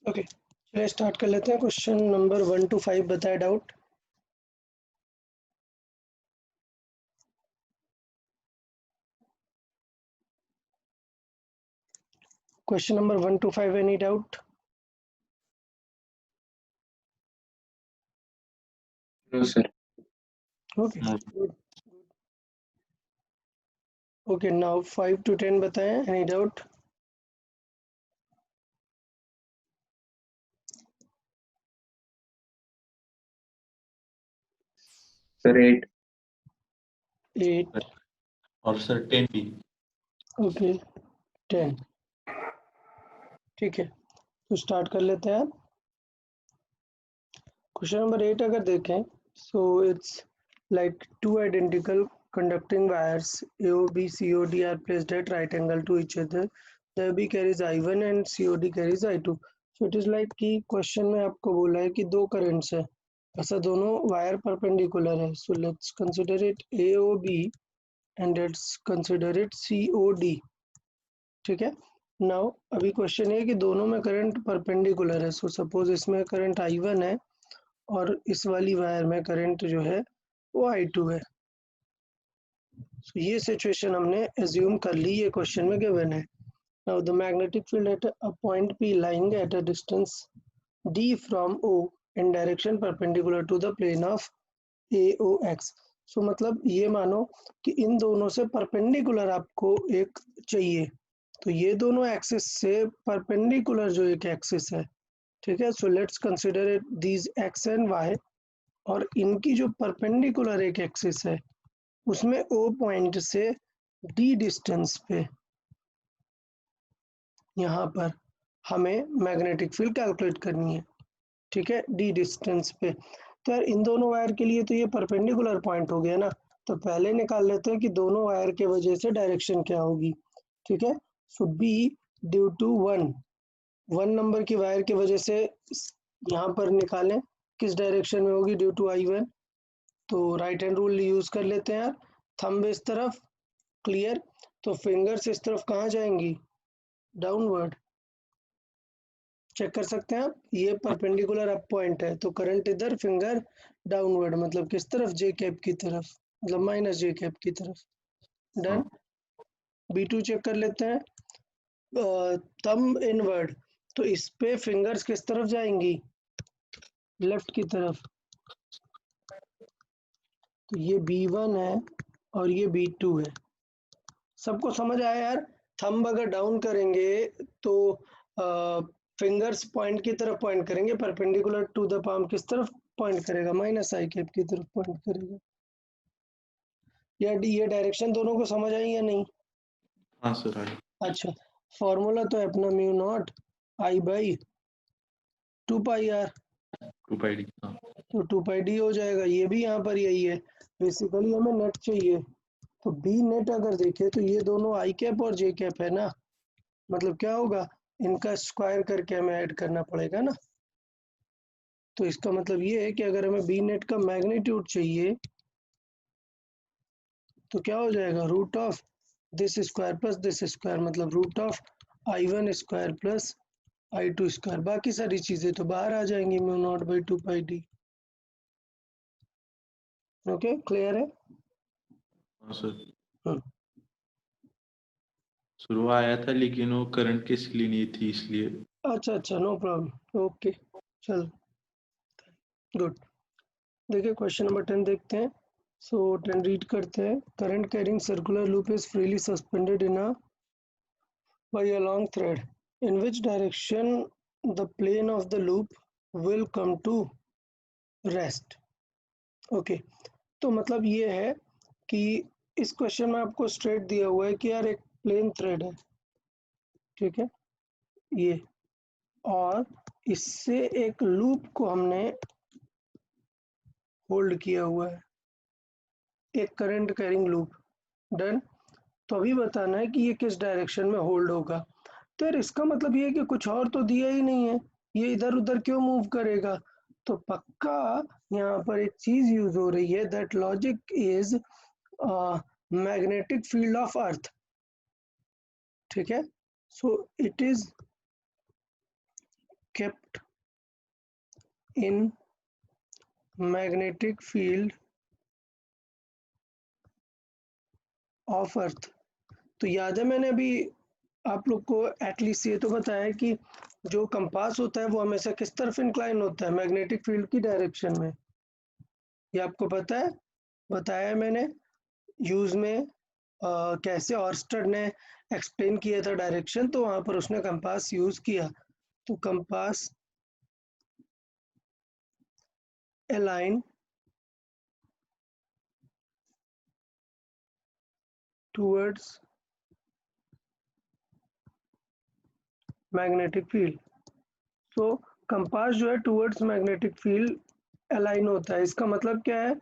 Okay, चलिए start कर लेते हैं। क्वेश्चन नंबर 1 to 5 बताए doubt. Question number 1 to 5, any doubt? No, sir. Okay No. Good. Okay, now 5 to 10 बताएं, any doubt? Sir, 8. 8। और sir 10 भी। ओके 10। ठीक है, तो स्टार्ट कर लेते हैं। क्वेश्चन नंबर 8 अगर देखें, so it's like two identical conducting wires AOB COD are placed at right angle to each other. The AB carries I1 and COD carries I2. So it is like कि question में आपको बोला है कि दो currents है, ऐसा दोनों वायर परपेंडिकुलर है। So let's consider it AOB and let's consider it COD। ठीक है, नाउ अभी क्वेश्चन है कि दोनों में करंट परपेंडिकुलर है। सो सपोज इसमें करंट I1 है और इस वाली वायर में करंट जो है वो I2 है। So, ये सिचुएशन हमने एज्यूम कर ली, ये क्वेश्चन में गिवन है। Now the magnetic field at a point P lying at a distance D from O in direction perpendicular to the plane of AOX. सो मतलब ये मानो कि इन दोनों से परपेंडिकुलर आपको एक चाहिए, तो ये दोनों एक्सिस से परपेंडिकुलर जो एक एक्सिस है, ठीक है। So let's consider it these X and Y, और इनकी जो परपेंडिकुलर एक एक्सिस है उसमें O पॉइंट से D डिस्टेंस पे यहाँ पर हमें मैग्नेटिक फील्ड कैलकुलेट करनी है, ठीक है, D डिस्टेंस पे। तो यार इन दोनों वायर के लिए तो ये परपेंडिकुलर पॉइंट हो गया ना, तो पहले निकाल लेते हैं कि दोनों वायर के वजह से डायरेक्शन क्या होगी। ठीक है, सो B ड्यू टू 1 नंबर की वायर की वजह से यहाँ पर निकालें किस डायरेक्शन में होगी, ड्यू टू I1। तो राइट हैंड रूल यूज कर लेते हैं यार, थंब इस तरफ, क्लियर। तो फिंगर्स इस तरफ कहाँ जाएंगी, डाउनवर्ड। चेक कर सकते हैं आप, ये परपेंडिकुलर अप पॉइंट है तो करंट इधर, फिंगर डाउनवर्ड, मतलब किस तरफ, जे कैप की तरफ, मतलब माइनस जे कैप की तरफ। डन। B2 चेक कर लेते हैं, थंब इनवर्ड, तो इस पे फिंगर्स किस तरफ जाएंगी, लेफ्ट की तरफ। तो ये B1 है और ये B2 है। सबको समझ आया यार? थंब अगर डाउन करेंगे तो फिंगर्स पॉइंट की तरफ पॉइंट करेंगे, परपेंडिकुलर टू द पाम किस तरफ पॉइंट करेगा, माइनस आई कैप की तरफ पॉइंट करेगा। ये डायरेक्शन दोनों को समझ आई या नहीं? हाँ सर आई। अच्छा, फॉर्मूला तो है अपना mu naught I by 2 pi R, 2 pi D. हाँ तो 2 पाई डी हो जाएगा। ये भी यहाँ पर यही है, बेसिकली हमें नेट चाहिए। तो बी नेट अगर देखें तो ये दोनों आई कैप और जे कैप है ना, मतलब क्या होगा, इनका स्क्वायर करके हमें ऐड करना पड़ेगा ना। तो इसका मतलब ये है कि अगर हमें बी नेट का मैग्नीट्यूड चाहिए तो क्या हो जाएगा, root of this square plus this square, मतलब root of I1 square plus I2 square. बाकी सारी चीजें तो बाहर आ जाएंगी, mu naught by 2 pi D. Okay, clear है? हाँ सर। हम्म, शुरू आया था लेकिन वो करंट किस लिए नहीं थी इसलिए। अच्छा अच्छा, नो प्रॉब्लम, ओके, चल गुड। देखिए क्वेश्चन नंबर 10 देखते हैं। सो 10 रीड करते हैं। Current carrying circular loop is freely suspended in a by a long thread. In which direction the plane of the loop will come to rest? Okay, तो मतलब ये है कि इस क्वेश्चन में आपको स्ट्रेट दिया हुआ है कि यार एक प्लेन थ्रेड है, ठीक है, ये, और इससे एक लूप को हमने होल्ड किया हुआ है, एक करंट कैरिंग लूप। डन। तो अभी बताना है कि ये किस डायरेक्शन में होल्ड होगा। तो यार इसका मतलब ये है कि कुछ और तो दिया ही नहीं है, ये इधर उधर क्यों मूव करेगा। तो पक्का यहाँ पर एक चीज यूज हो रही है, that logic is magnetic field of earth. ठीक है, so it is kept in magnetic field of earth। तो याद है मैंने अभी आप लोग को एटलीस्ट ये तो बताया कि जो कंपास होता है वो हमेशा किस तरफ इंक्लाइन होता है, मैग्नेटिक फील्ड की डायरेक्शन में। ये आपको पता है, बताया है मैंने यूज में कैसे ऑर्स्टेड ने एक्सप्लेन किया था डायरेक्शन, तो वहां पर उसने कंपास यूज किया। तो compass align towards magnetic field. तो कंपास जो है टूवर्ड्स मैग्नेटिक फील्ड अलाइन होता है। इसका मतलब क्या है?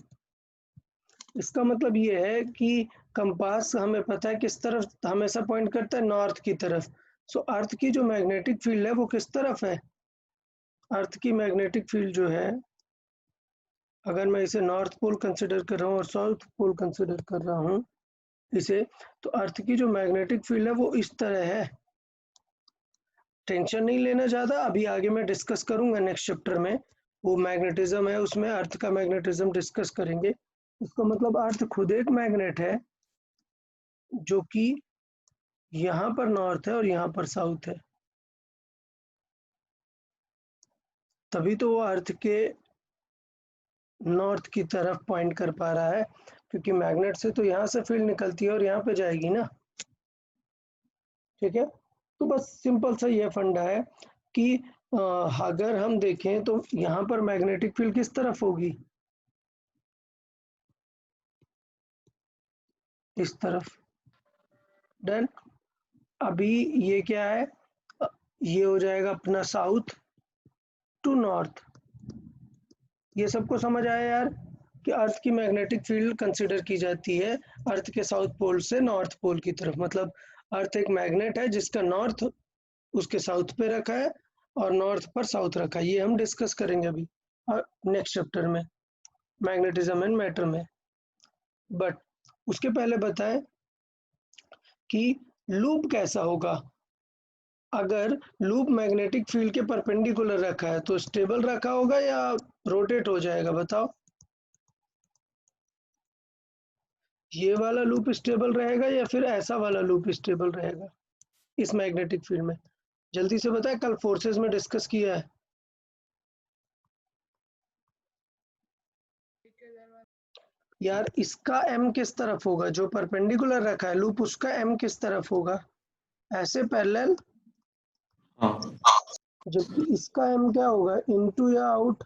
इसका मतलब ये है कि कंपास हमें पता है किस तरफ हमेशा पॉइंट करता है, नॉर्थ की तरफ। सो अर्थ की जो मैग्नेटिक फील्ड है वो किस तरफ है? अर्थ की मैग्नेटिक फील्ड जो है, अगर मैं इसे नॉर्थ पोल कंसिडर कर रहा हूँ और साउथ पोल कंसिडर कर रहा हूँ इसे, तो अर्थ की जो मैग्नेटिक फील्ड है वो इस तरह है। टेंशन नहीं लेना ज़्यादा, अभी आगे मैं डिस्कस करूंगा नेक्स्ट चैप्टर में, वो मैग्नेटिज्म है उसमें अर्थ का मैग्नेटिज्म डिस्कस करेंगे। इसका मतलब अर्थ खुद एक मैग्नेट है जो कि यहाँ पर नॉर्थ है और यहाँ पर साउथ है, तभी तो वो अर्थ के नॉर्थ की तरफ पॉइंट कर पा रहा है, क्योंकि मैग्नेट से तो यहाँ से फील्ड निकलती है और यहाँ पे जाएगी ना। ठीक है, तो बस सिंपल सा ये फंडा है कि अगर हम देखें तो यहाँ पर मैग्नेटिक फील्ड किस तरफ होगी? इस तरफ। डन। अभी ये क्या है? ये हो जाएगा अपना साउथ टू नॉर्थ। ये सबको समझ आया यार कि अर्थ की मैग्नेटिक फील्ड कंसिडर की जाती है अर्थ के साउथ पोल से नॉर्थ पोल की तरफ। मतलब अर्थ एक मैग्नेट है जिसका नॉर्थ उसके साउथ पे रखा है और नॉर्थ पर साउथ रखा है। ये हम डिस्कस करेंगे अभी नेक्स्ट चैप्टर में, मैग्नेटिज्म एंड मैटर में। बट उसके पहले बताएं कि लूप कैसा होगा। अगर लूप मैग्नेटिक फील्ड के परपेंडिकुलर रखा है तो स्टेबल रखा होगा या रोटेट हो जाएगा, बताओ। ये वाला लूप स्टेबल रहेगा या फिर ऐसा वाला लूप स्टेबल रहेगा इस मैग्नेटिक फील्ड में? जल्दी से बताएं, कल फोर्सेस में डिस्कस किया है। यार इसका एम किस तरफ होगा? जो परपेंडिकुलर रखा है लूप उसका एम किस तरफ होगा? ऐसे पैरेलल। हाँ जबकि इसका एम क्या होगा, इनटू या आउट?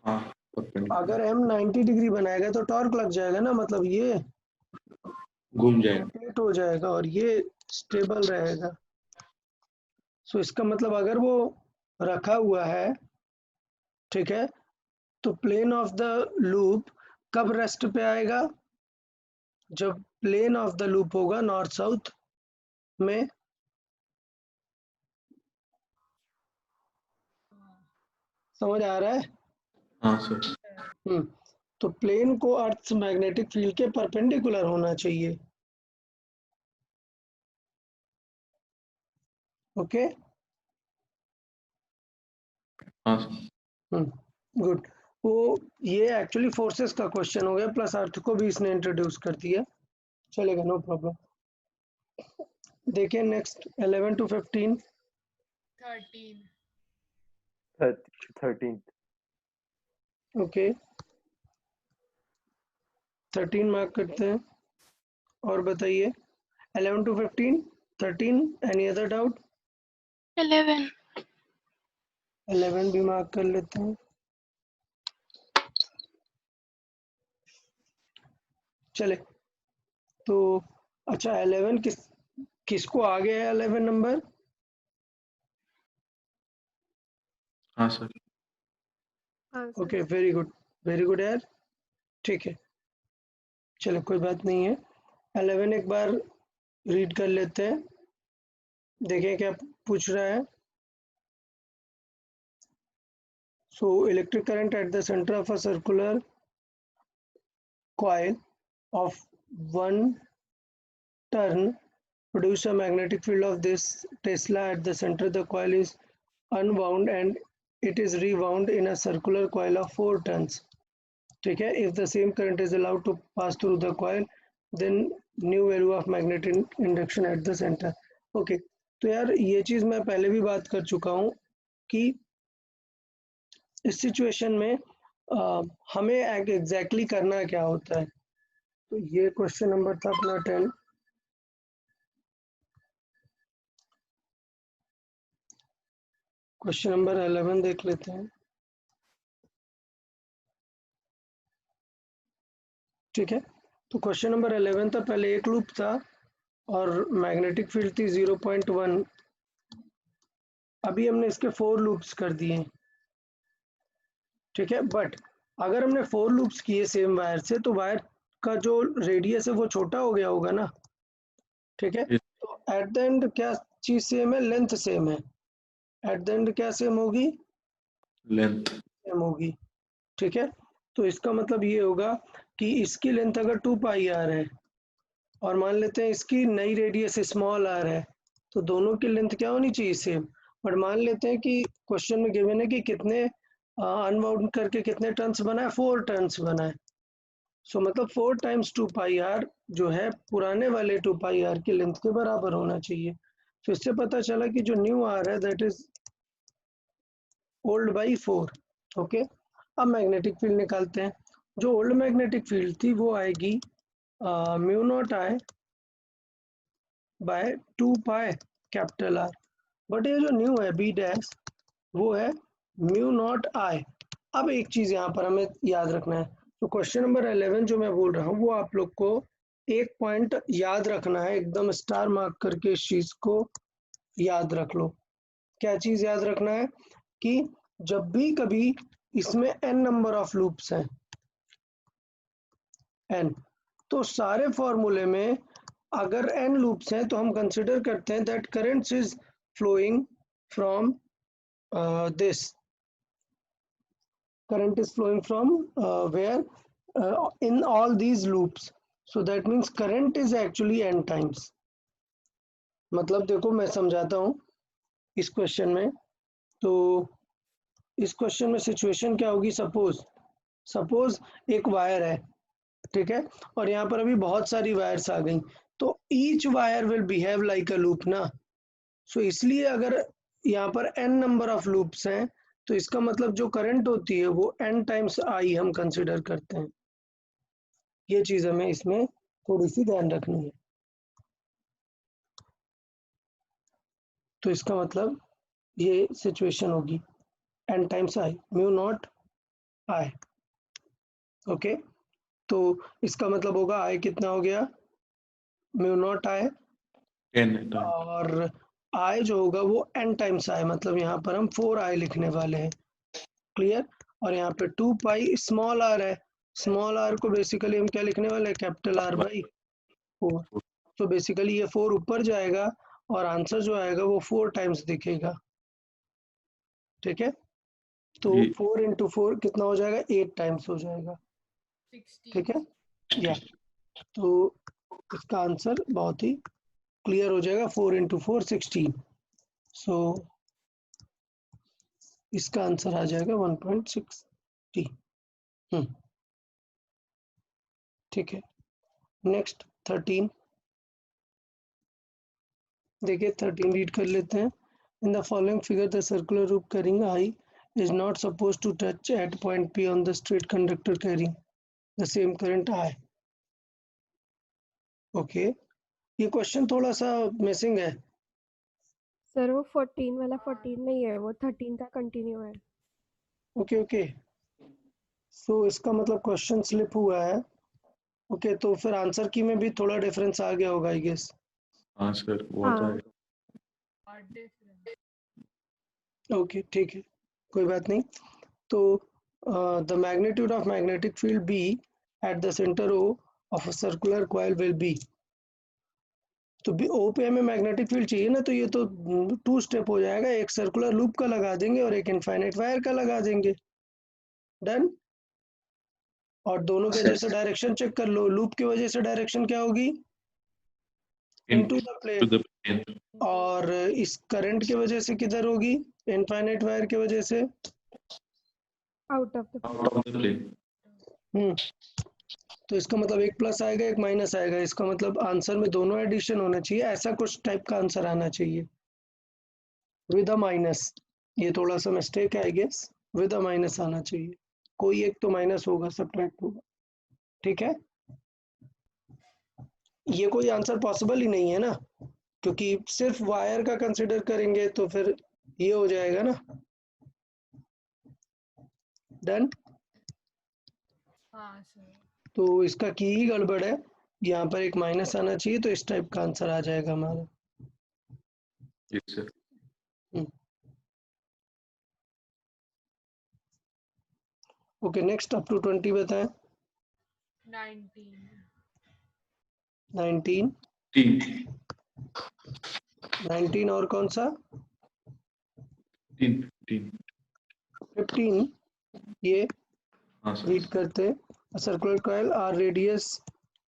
हाँ परपेंडिकुलर अगर एम 90 डिग्री बनाएगा तो टॉर्क लग जाएगा ना, मतलब ये घूम जाएगा। रोटेट हो जाएगा और ये स्टेबल रहेगा। सो इसका मतलब अगर वो रखा हुआ है, ठीक है, तो प्लेन ऑफ द लूप कब रेस्ट पे आएगा? जब प्लेन ऑफ द लूप होगा नॉर्थ साउथ में। समझ आ रहा है? हाँ सर। हम्म। तो प्लेन को अर्थ मैग्नेटिक फील्ड के परपेंडिकुलर होना चाहिए। ओके। हाँ सर। गुड। वो ये एक्चुअली फोर्सेस का क्वेश्चन हो गया, प्लस अर्थ को भी इसने इंट्रोड्यूस कर दिया, चलेगा, नो प्रॉब्लम। देखिए next 11 to 15। 13th। Okay 13 mark करते हैं। और बताइए 11 to 15, 13, एनी अदर डाउट? 11। 11 भी मार्क कर लेते हैं। चले तो अच्छा 11 किसको आगे है 11 नंबर? हाँ सर। ओके वेरी गुड यार, ठीक है, चलो कोई बात नहीं है। 11 एक बार रीड कर लेते हैं, देखें क्या पूछ रहा है। So electric current eight the centre of a circular coil of one turn produce a magnetic field of this Tesla at the center. The coil is unwound and it is rewound in a circular coil of 4 turns. ठीक है, if the same current is allowed to pass through the coil, then new value of magnetic induction at the center. Okay तो यार ये चीज मैं पहले भी बात कर चुका हूँ कि इस सिचुएशन में हमें एग्जैक्टली करना क्या होता है। तो ये क्वेश्चन नंबर था अपना 10। क्वेश्चन नंबर 11 देख लेते हैं। ठीक है, तो क्वेश्चन नंबर 11 था, पहले एक लूप था और मैग्नेटिक फील्ड थी 0.1। अभी हमने इसके 4 लूप्स कर दिए। ठीक है, बट अगर हमने 4 लूप्स किए सेम वायर से तो वायर का जो रेडियस है वो छोटा हो गया होगा ना। ठीक है, Yes. तो एट द एंड क्या चीज सेम है, लेंथ सेम है। एट द एंड क्या सेम होगी, लेंथ सेम होगी। ठीक है, तो इसका मतलब ये होगा कि इसकी लेंथ अगर 2 पाई आर है और मान लेते हैं इसकी नई रेडियस स्मॉल आर है, तो दोनों की लेंथ क्या होनी चाहिए, सेम। बट मान लेते हैं कि क्वेश्चन में गिवन है कि कितने अनबाउंड करके कितने टर्न्स बना है, 4 टर्न्स बना है। सो मतलब 4 टाइम्स 2 पाई आर जो है पुराने वाले 2 पाई आर की लेंथ के बराबर होना चाहिए। तो इससे पता चला कि जो न्यू आर है that is old by 4। Okay, अब मैग्नेटिक फील्ड निकालते हैं। जो ओल्ड मैग्नेटिक फील्ड थी वो आएगी mu naught I by 2 pi capital R. But ये जो न्यू है बी डैश वो है म्यू नॉट आई। अब एक चीज यहाँ पर हमें याद रखना है, तो क्वेश्चन नंबर 11 जो मैं बोल रहा हूँ वो आप लोग को एक पॉइंट याद रखना है, एकदम स्टार मार्क करके इस चीज को याद रख लो। क्या चीज याद रखना है कि जब भी कभी इसमें n नंबर ऑफ लूप्स हैं, n, तो सारे फॉर्मूले में अगर n लूप्स हैं तो हम कंसिडर करते हैं that current is flowing from this current is flowing from where in all these loops, so that means current is actually n times। मतलब देखो मैं समझाता हूँ इस क्वेश्चन में। तो इस क्वेश्चन में सिचुएशन क्या होगी, सपोज एक वायर है। ठीक है, और यहाँ पर अभी बहुत सारी वायर्स आ गई, तो each wire will behave like a loop ना। सो इसलिए अगर यहाँ पर n नंबर ऑफ लूप्स हैं तो इसका मतलब जो करंट होती है वो n टाइम्स आई हम कंसिडर करते हैं। ये चीज हमें इसमें थोड़ी सी ध्यान रखनी है। तो इसका मतलब ये सिचुएशन होगी n times I mu naught I. Okay, तो इसका मतलब होगा आई कितना हो गया, म्यू नॉट आई, 10 टाइम और आई जो होगा वो n टाइम्स आई, मतलब यहाँ पर हम 4 आई लिखने वाले हैं। क्लियर, और यहाँ पे 2 पाई स्मॉल आर है, स्मॉल आर को बेसिकली हम क्या लिखने वाले हैं, कैपिटल आर बाई 4। तो बेसिकली ये 4 ऊपर जाएगा और आंसर जो आएगा वो 4 टाइम्स दिखेगा। ठीक है, तो 4 इंटू 4 कितना हो जाएगा, 8 टाइम्स हो जाएगा। ठीक है, या तो इसका आंसर बहुत ही क्लियर हो जाएगा, 4 इंटू 4 16। सो इसका आंसर आ जाएगा 1.60। ठीक है, नेक्स्ट 13 देखिए, 13 रीड कर लेते हैं। In the following figure the circular loop carrying I is not supposed to touch at point P on the straight conductor carrying the same current I। Okay, ये question थोड़ा सा मिसिंग है। Sir वो 14 वाला 14 नहीं है, वो 13 का कंटिन्यू है। ओके, सो इसका मतलब क्वेश्चन स्लिप हुआ है। ओके, तो फिर आंसर की में भी थोड़ा डिफरेंस आ गया होगा आई गेस। हाँ सर वो तो हाँ। है। ओके ठीक है, कोई बात नहीं। तो the magnitude of magnetic field B at the centre O of a circular coil will be. तो बी ओ पे हमें मैग्नेटिक फील्ड चाहिए ना, तो ये तो 2 स्टेप हो जाएगा, एक सर्कुलर लूप का लगा देंगे और एक इनफाइनाइट वायर का लगा देंगे। डन, और दोनों की वजह से डायरेक्शन चेक कर लो। लूप की वजह से डायरेक्शन क्या होगी, into the to plane, the plane. और इस करंट की वजह से किधर होगी, इनफाइनाइट वायर की वजह से out of the Out of the plane. तो इसका मतलब एक प्लस आएगा एक माइनस आएगा, इसका मतलब आंसर में दोनों एडिशन होना चाहिए, ऐसा कुछ टाइप का आंसर आना चाहिए विद अ माइनस। ये थोड़ा सा मिस्टेक है I guess, with a minus आना चाहिए, कोई एक तो माइनस होगा, सब्ट्रैक्ट होगा, ठीक है। ये कोई आंसर पॉसिबल ही नहीं है ना, क्योंकि सिर्फ वायर का कंसिडर करेंगे तो फिर ये हो जाएगा ना। डन। हाँ सर। तो इसका की ही गड़बड़ है, यहाँ पर एक माइनस आना चाहिए, तो इस टाइप का आंसर आ जाएगा हमारा। Yes, sir. Okay next up to 20 बताएं। 19 19 Teen. 19 और कौन सा, Teen. Teen. 15 ये हाँ सर. रीड करते। A circular coil R radius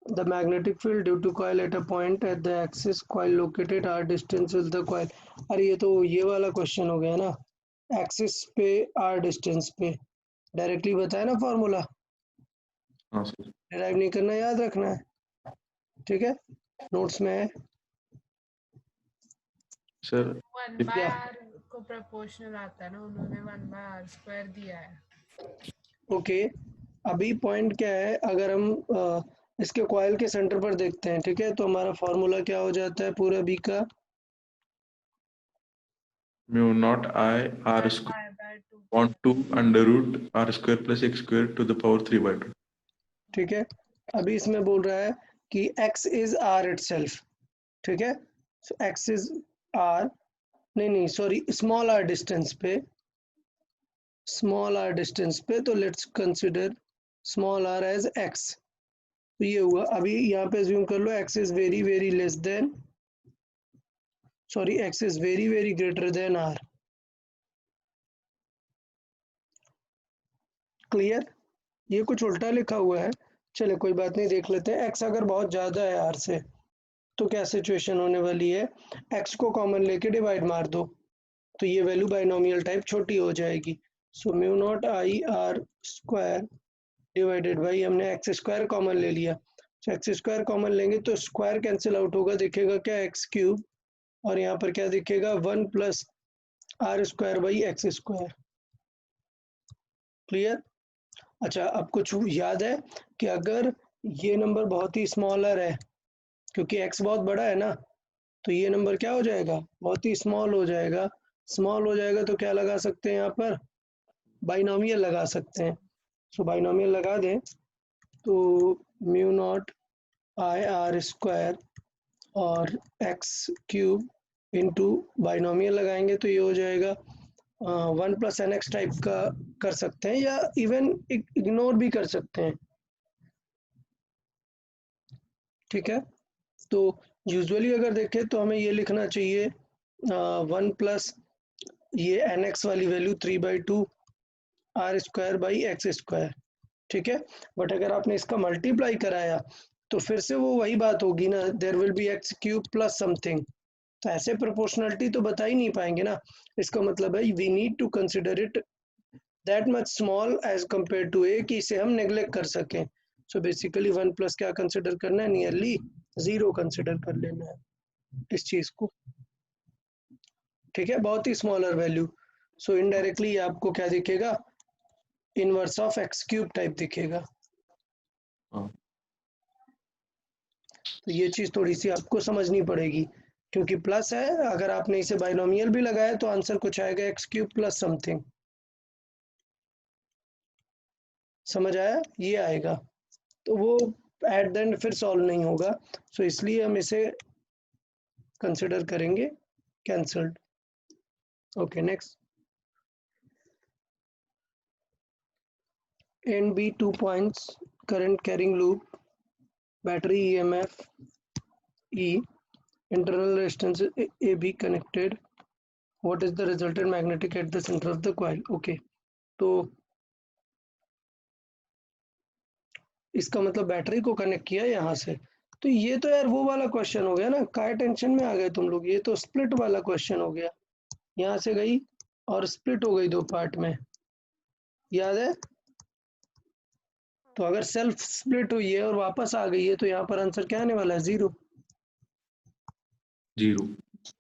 the magnetic field due to coil at a point at the axis, coil located R distance with the coil। अरे ये तो ये वाला क्वेश्चन हो गया ना, एक्सिस पे R डिस्टेंस पे, डायरेक्टली बताया ना फॉर्मूला, हाँ सर. डिराइव नहीं करना, याद रखना है, ठीक है, नोट्स में है। सर 1 बाय क्या? आर को प्रोपोर्शनल आता है ना, उन्होंने 1 बाय आर स्क्वायर दिया है। ओके अभी पॉइंट क्या है, अगर हम इसके कॉइल के सेंटर पर देखते हैं, ठीक है, तो हमारा फॉर्मूला क्या हो जाता है पूरा बी का, mu naught I R square I by 2 on 2 under root R square plus X square to the power 3 by 2. ठीक है। अभी इसमें बोल रहा है कि x इज r इटसेल्फ, ठीक है, सो x इज r, नहीं सॉरी स्मॉल r डिस्टेंस पे, स्मॉल r डिस्टेंस पे, तो let's consider small r as x। तो ये हुआ, अभी यहाँ पे अज्यूम कर लो x is very very less than, sorry x is very very greater than r। Clear, ये कुछ उल्टा लिखा हुआ है, चले कोई बात नहीं, देख लेते हैं। x अगर बहुत ज़्यादा है r से तो क्या सिचुएशन होने वाली है, x को कॉमन लेके डिवाइड मार दो, तो ये वैल्यू बाइनोमियल टाइप छोटी हो जाएगी। सो mu naught I R square divided by, हमने एक्स स्क्वायर कॉमन ले लिया, तो एक्स स्क्वायर कॉमन लेंगे तो स्क्वायर कैंसिल आउट होगा, दिखेगा क्या एक्स क्यूब, और यहाँ पर क्या दिखेगा 1 plus R square by X square. Clear. अच्छा अब कुछ याद है कि अगर ये नंबर बहुत ही स्मॉलर है, क्योंकि x बहुत बड़ा है ना, तो ये नंबर क्या हो जाएगा, बहुत ही स्मॉल हो जाएगा। स्मॉल हो जाएगा तो क्या लगा सकते हैं, यहाँ पर बाइनोमियल लगा सकते हैं। सो बाइनोमियल लगा दें तो mu naught I R square और एक्स क्यूब इंटू बाइनोमियल लगाएंगे तो ये हो जाएगा 1 प्लस एन एक्स टाइप का कर सकते हैं, या इवन इग्नोर भी कर सकते हैं, ठीक है। तो यूजुअली अगर देखें तो हमें ये लिखना चाहिए 1 प्लस ये एन एक्स वाली value 3/2 R square by X square, ठीक है। बट अगर आपने इसका मल्टीप्लाई कराया तो फिर से वो वही बात होगी ना, there will be X cube plus something, तो ऐसे प्रोपोर्शनलिटी तो बता ही नहीं पाएंगे ना। इसका मतलब है we need to consider it that much small as compare to a, कि इसे हम नेग्लेक्ट कर सकें। सो बेसिकली 1 प्लस क्या कंसिडर करना है, नियरली 0 कंसिडर कर लेना है इस चीज को, ठीक है, बहुत ही स्मॉलर वैल्यू। सो इनडायरेक्टली आपको क्या दिखेगा, inverse of x cube type दिखेगा। हाँ. तो ये चीज थोड़ी सी आपको समझनी पड़ेगी, क्योंकि प्लस है, अगर आपने इसे बाइनोमियल भी लगाया तो आंसर कुछ आएगा एक्स क्यूब प्लस समथिंग, समझ आया, ये आएगा, तो वो एट द एंड फिर सॉल्व नहीं होगा। सो इसलिए हम इसे कंसिडर करेंगे cancelled. Okay next, and B 2 points current carrying loop, battery EMF E, internal resistance AB connected, what is the resultant magnetic at the center of the coil। Okay तो इसका मतलब battery को connect किया यहाँ से, तो ये तो यार वो वाला क्वेश्चन हो गया ना, काय टेंशन में आ गए तुम लोग, ये तो स्प्लिट वाला क्वेश्चन हो गया, यहाँ से गई और स्प्लिट हो गई दो पार्ट में, याद है? तो अगर सेल्फ स्प्लिट हुई है और वापस आ गई है तो यहाँ पर आंसर क्या आने वाला है? 0। 0।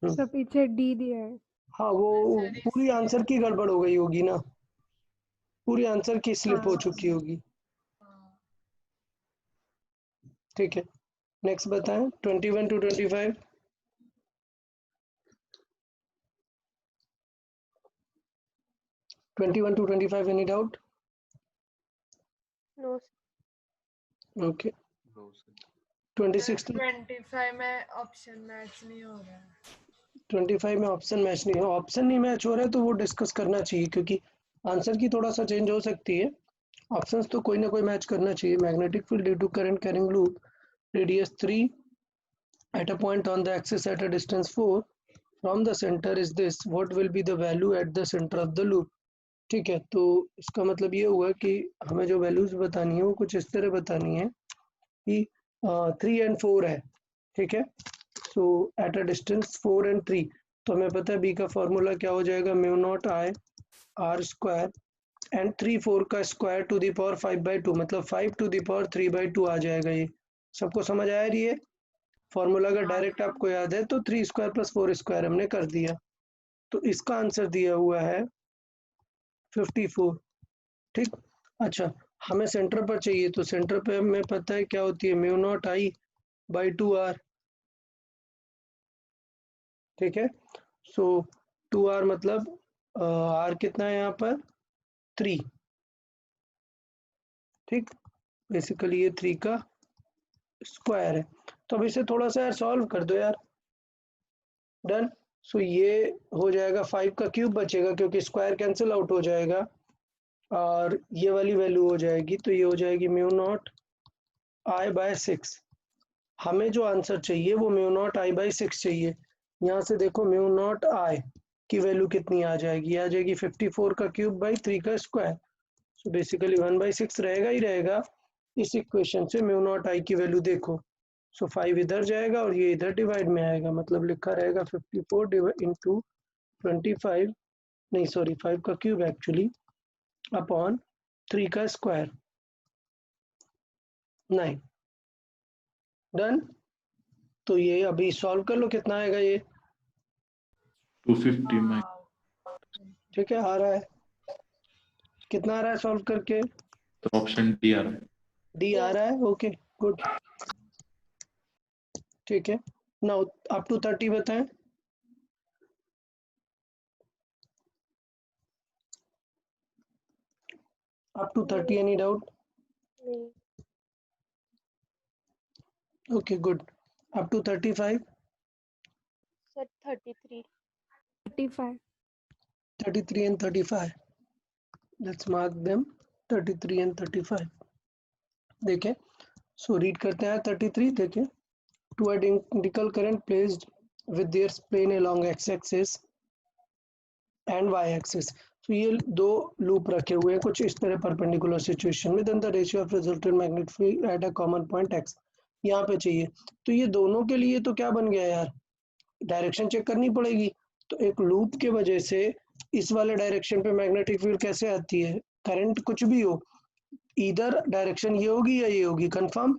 सर पीछे डी दिया है। हाँ वो सर पूरी आंसर की गड़बड़ हो गई होगी ना, पूरी आंसर की स्लिप हो हाँ चुकी होगी। हाँ, ठीक है, नेक्स्ट बताएं 21 to 25। 21 to 25, any doubt? No Okay, No, sir. 26 to 25 में ऑप्शन मैच नहीं हो रहा है। 25 में ऑप्शन मैच नहीं हो, ऑप्शन नहीं मैच हो रहा है तो वो डिस्कस करना चाहिए, क्योंकि आंसर की थोड़ा सा चेंज हो सकती है। ऑप्शंस तो कोई ना कोई मैच करना चाहिए। Magnetic field due to current carrying loop radius 3 at a point on the axis at a distance 4 from the center is this, what will be the value at the center of the loop? ठीक है, तो इसका मतलब ये हुआ कि हमें जो वैल्यूज बतानी है वो कुछ इस तरह बतानी है कि 3 and 4 है, ठीक है। सो एट अ डिस्टेंस 4 and 3, तो हमें पता है बी का फॉर्मूला क्या हो जाएगा, mu naught I R square and 3 4 का स्क्वायर टू द पावर 5/2, मतलब 5 to the power 3/2 आ जाएगा। ये सबको समझ आया रही है? फॉर्मूला अगर डायरेक्ट आपको याद है तो 3 स्क्वायर प्लस 4 स्क्वायर हमने कर दिया, तो इसका आंसर दिया हुआ है 54। ठीक, अच्छा हमें सेंटर पर चाहिए, तो सेंटर पे हमें पता है क्या होती है, mu naught I by 2r। ठीक है, सो 2r मतलब r कितना है यहाँ पर 3। ठीक, बेसिकली ये 3 का स्क्वायर है। तो अब इसे थोड़ा सा यार सॉल्व कर दो यार। डन। सो ये हो जाएगा 5 का क्यूब बचेगा क्योंकि स्क्वायर कैंसिल आउट हो जाएगा, और ये वाली वैल्यू हो जाएगी, तो ये हो जाएगी म्यू नॉट आई बाय 6। हमें जो आंसर चाहिए वो म्यू नॉट आई बाई 6 चाहिए। यहाँ से देखो म्यू नॉट आई की वैल्यू कितनी आ जाएगी, आ जाएगी 54 का क्यूब बाई 3 का स्क्वायर। सो बेसिकली 1/6 रहेगा ही रहेगा। इस इक्वेशन से म्यू नॉट आई की वैल्यू देखो, सो 5 इधर जाएगा और ये इधर डिवाइड में आएगा, मतलब लिखा रहेगा 54 इंटू 25, नहीं सॉरी 5 का क्यूब एक्चुअली, अपॉन 3 का स्क्वायर 9। डन। तो ये अभी सॉल्व कर लो, कितना आएगा ये? 250 में ठीक है, आ रहा है, कितना आ रहा है सॉल्व करके? तो ऑप्शन डी आ रहा है। डी आ रहा है, ओके गुड। ठीक है, नाउ अप टू 30 बताएं। Up to 30 any doubt? Okay good. Up to 35? Sir 33 35 33 and 35, let's mark them 33 and 35। देखें, सो रीड करते हैं 33, देखें, two identical current placed with their plane along X axis and Y axis. तो ये दो loop रखे हुए हैं कुछ इस तरह परपेंडिकुलर सिचुएशन में, then the ratio of resultant magnetic field at a common point X यहाँ पे चाहिए। तो ये दोनों के लिए तो क्या बन गया यार, डायरेक्शन चेक करनी पड़ेगी। तो एक लूप के वजह से इस वाले डायरेक्शन पे मैग्नेटिक फील्ड कैसे आती है, करंट कुछ भी हो, इधर डायरेक्शन ये होगी या ये होगी, कंफर्म?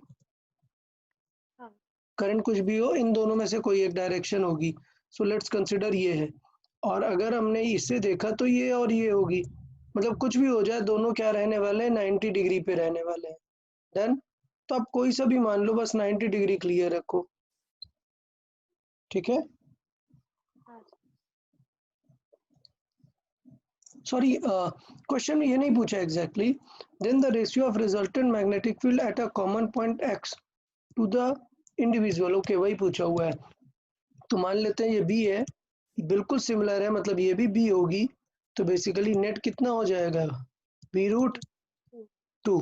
हाँ करंट कुछ भी हो, इन दोनों में से कोई एक डायरेक्शन होगी। सो लेट्स कंसिडर ये है, और अगर हमने इसे देखा तो ये और ये होगी, मतलब कुछ भी हो जाए दोनों क्या रहने वाले हैं, 90 डिग्री पे रहने वाले हैं। डन। तो आप कोई सा भी मान लो, बस 90 डिग्री क्लियर रखो। ठीक है, हाँ सॉरी क्वेश्चन में ये नहीं पूछा exactly, then the ratio of resultant magnetic field at a common point X to the individual, okay वही पूछा हुआ है। तो मान लेते हैं ये बी है, बिल्कुल सिमिलर है, मतलब ये भी बी होगी, तो बेसिकली नेट कितना हो जाएगा, b√2,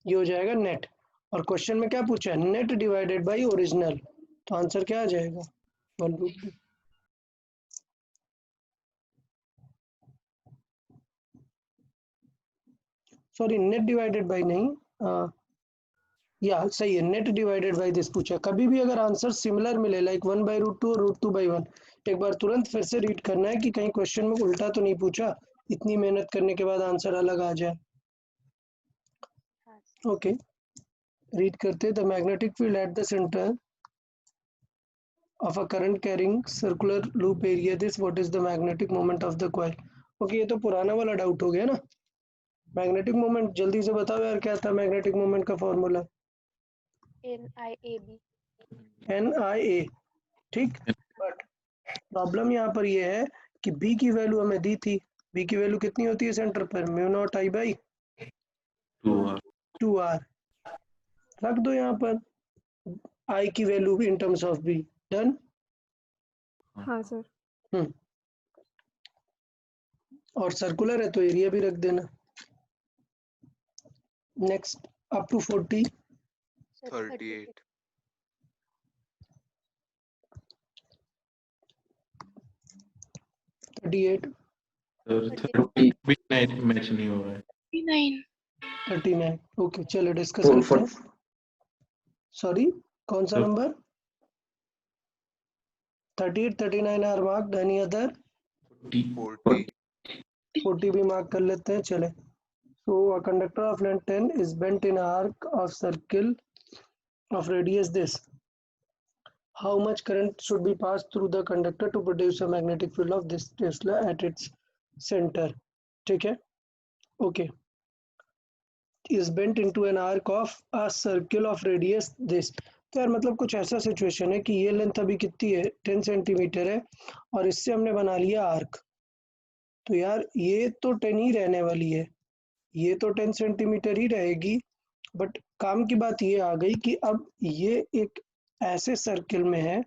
ये हो जाएगा नेट। और क्वेश्चन में क्या पूछा है, नेट डिवाइडेड बाय ओरिजिनल, तो आंसर क्या आ जाएगा, 1√2। सॉरी नेट डिवाइडेड बाय नहीं, या सही है, नेट डिवाइडेड बाय दिस पूछा। कभी भी अगर आंसर सिमिलर मिले लाइक 1/√2 और √2/1, एक बार तुरंत फिर से रीड करना है कि कहीं क्वेश्चन में उल्टा तो नहीं पूछा, इतनी मेहनत करने के बाद आंसर अलग आ जाए। हाँ सर। ओके, रीड करते। The magnetic field eight the centre of a current carrying circular loop area this what is the magnetic moment of the coil। Okay, ये तो पुराना वाला डाउट हो गया ना। मैग्नेटिक मोमेंट जल्दी से बताओ यार, क्या था मैग्नेटिक मोमेंट का फॉर्मूला? NIAB। NIA, ठीक। बट प्रॉब्लम यहाँ पर ये है कि B की वैल्यू हमें दी थी। B की वैल्यू कितनी होती है सेंटर पर? μ0I/2R। 2R। रख दो यहाँ पर I की value in terms of B। Done. हाँ सर। और सर्कुलर है तो एरिया भी रख देना। Next up to 40। Sir 38। 38। Sir 39। 39 match नहीं हो रहा है। 39। ओके, चलो डिस्कस करते हैं। सॉरी, कौन सा sir number? 38, 39 are marked. Any other? 40। 40 भी मार्क कर लेते हैं, चले। So a conductor of length 10 is bent in an arc of circle of radius this. How much current should be passed through the conductor to produce a magnetic field of this Tesla at its center? ठीक है, okay. Is bent into an arc of a circle of radius this. तो यार मतलब कुछ ऐसा situation है कि ये लेंथ अभी कितनी है? 10 सेंटीमीटर है और इससे हमने बना लिया आर्क। तो यार ये तो 10 ही रहने वाली है, ये तो 10 सेंटीमीटर ही रहेगी। बट काम की बात ये आ गई कि अब ये एक ऐसे सर्किल में है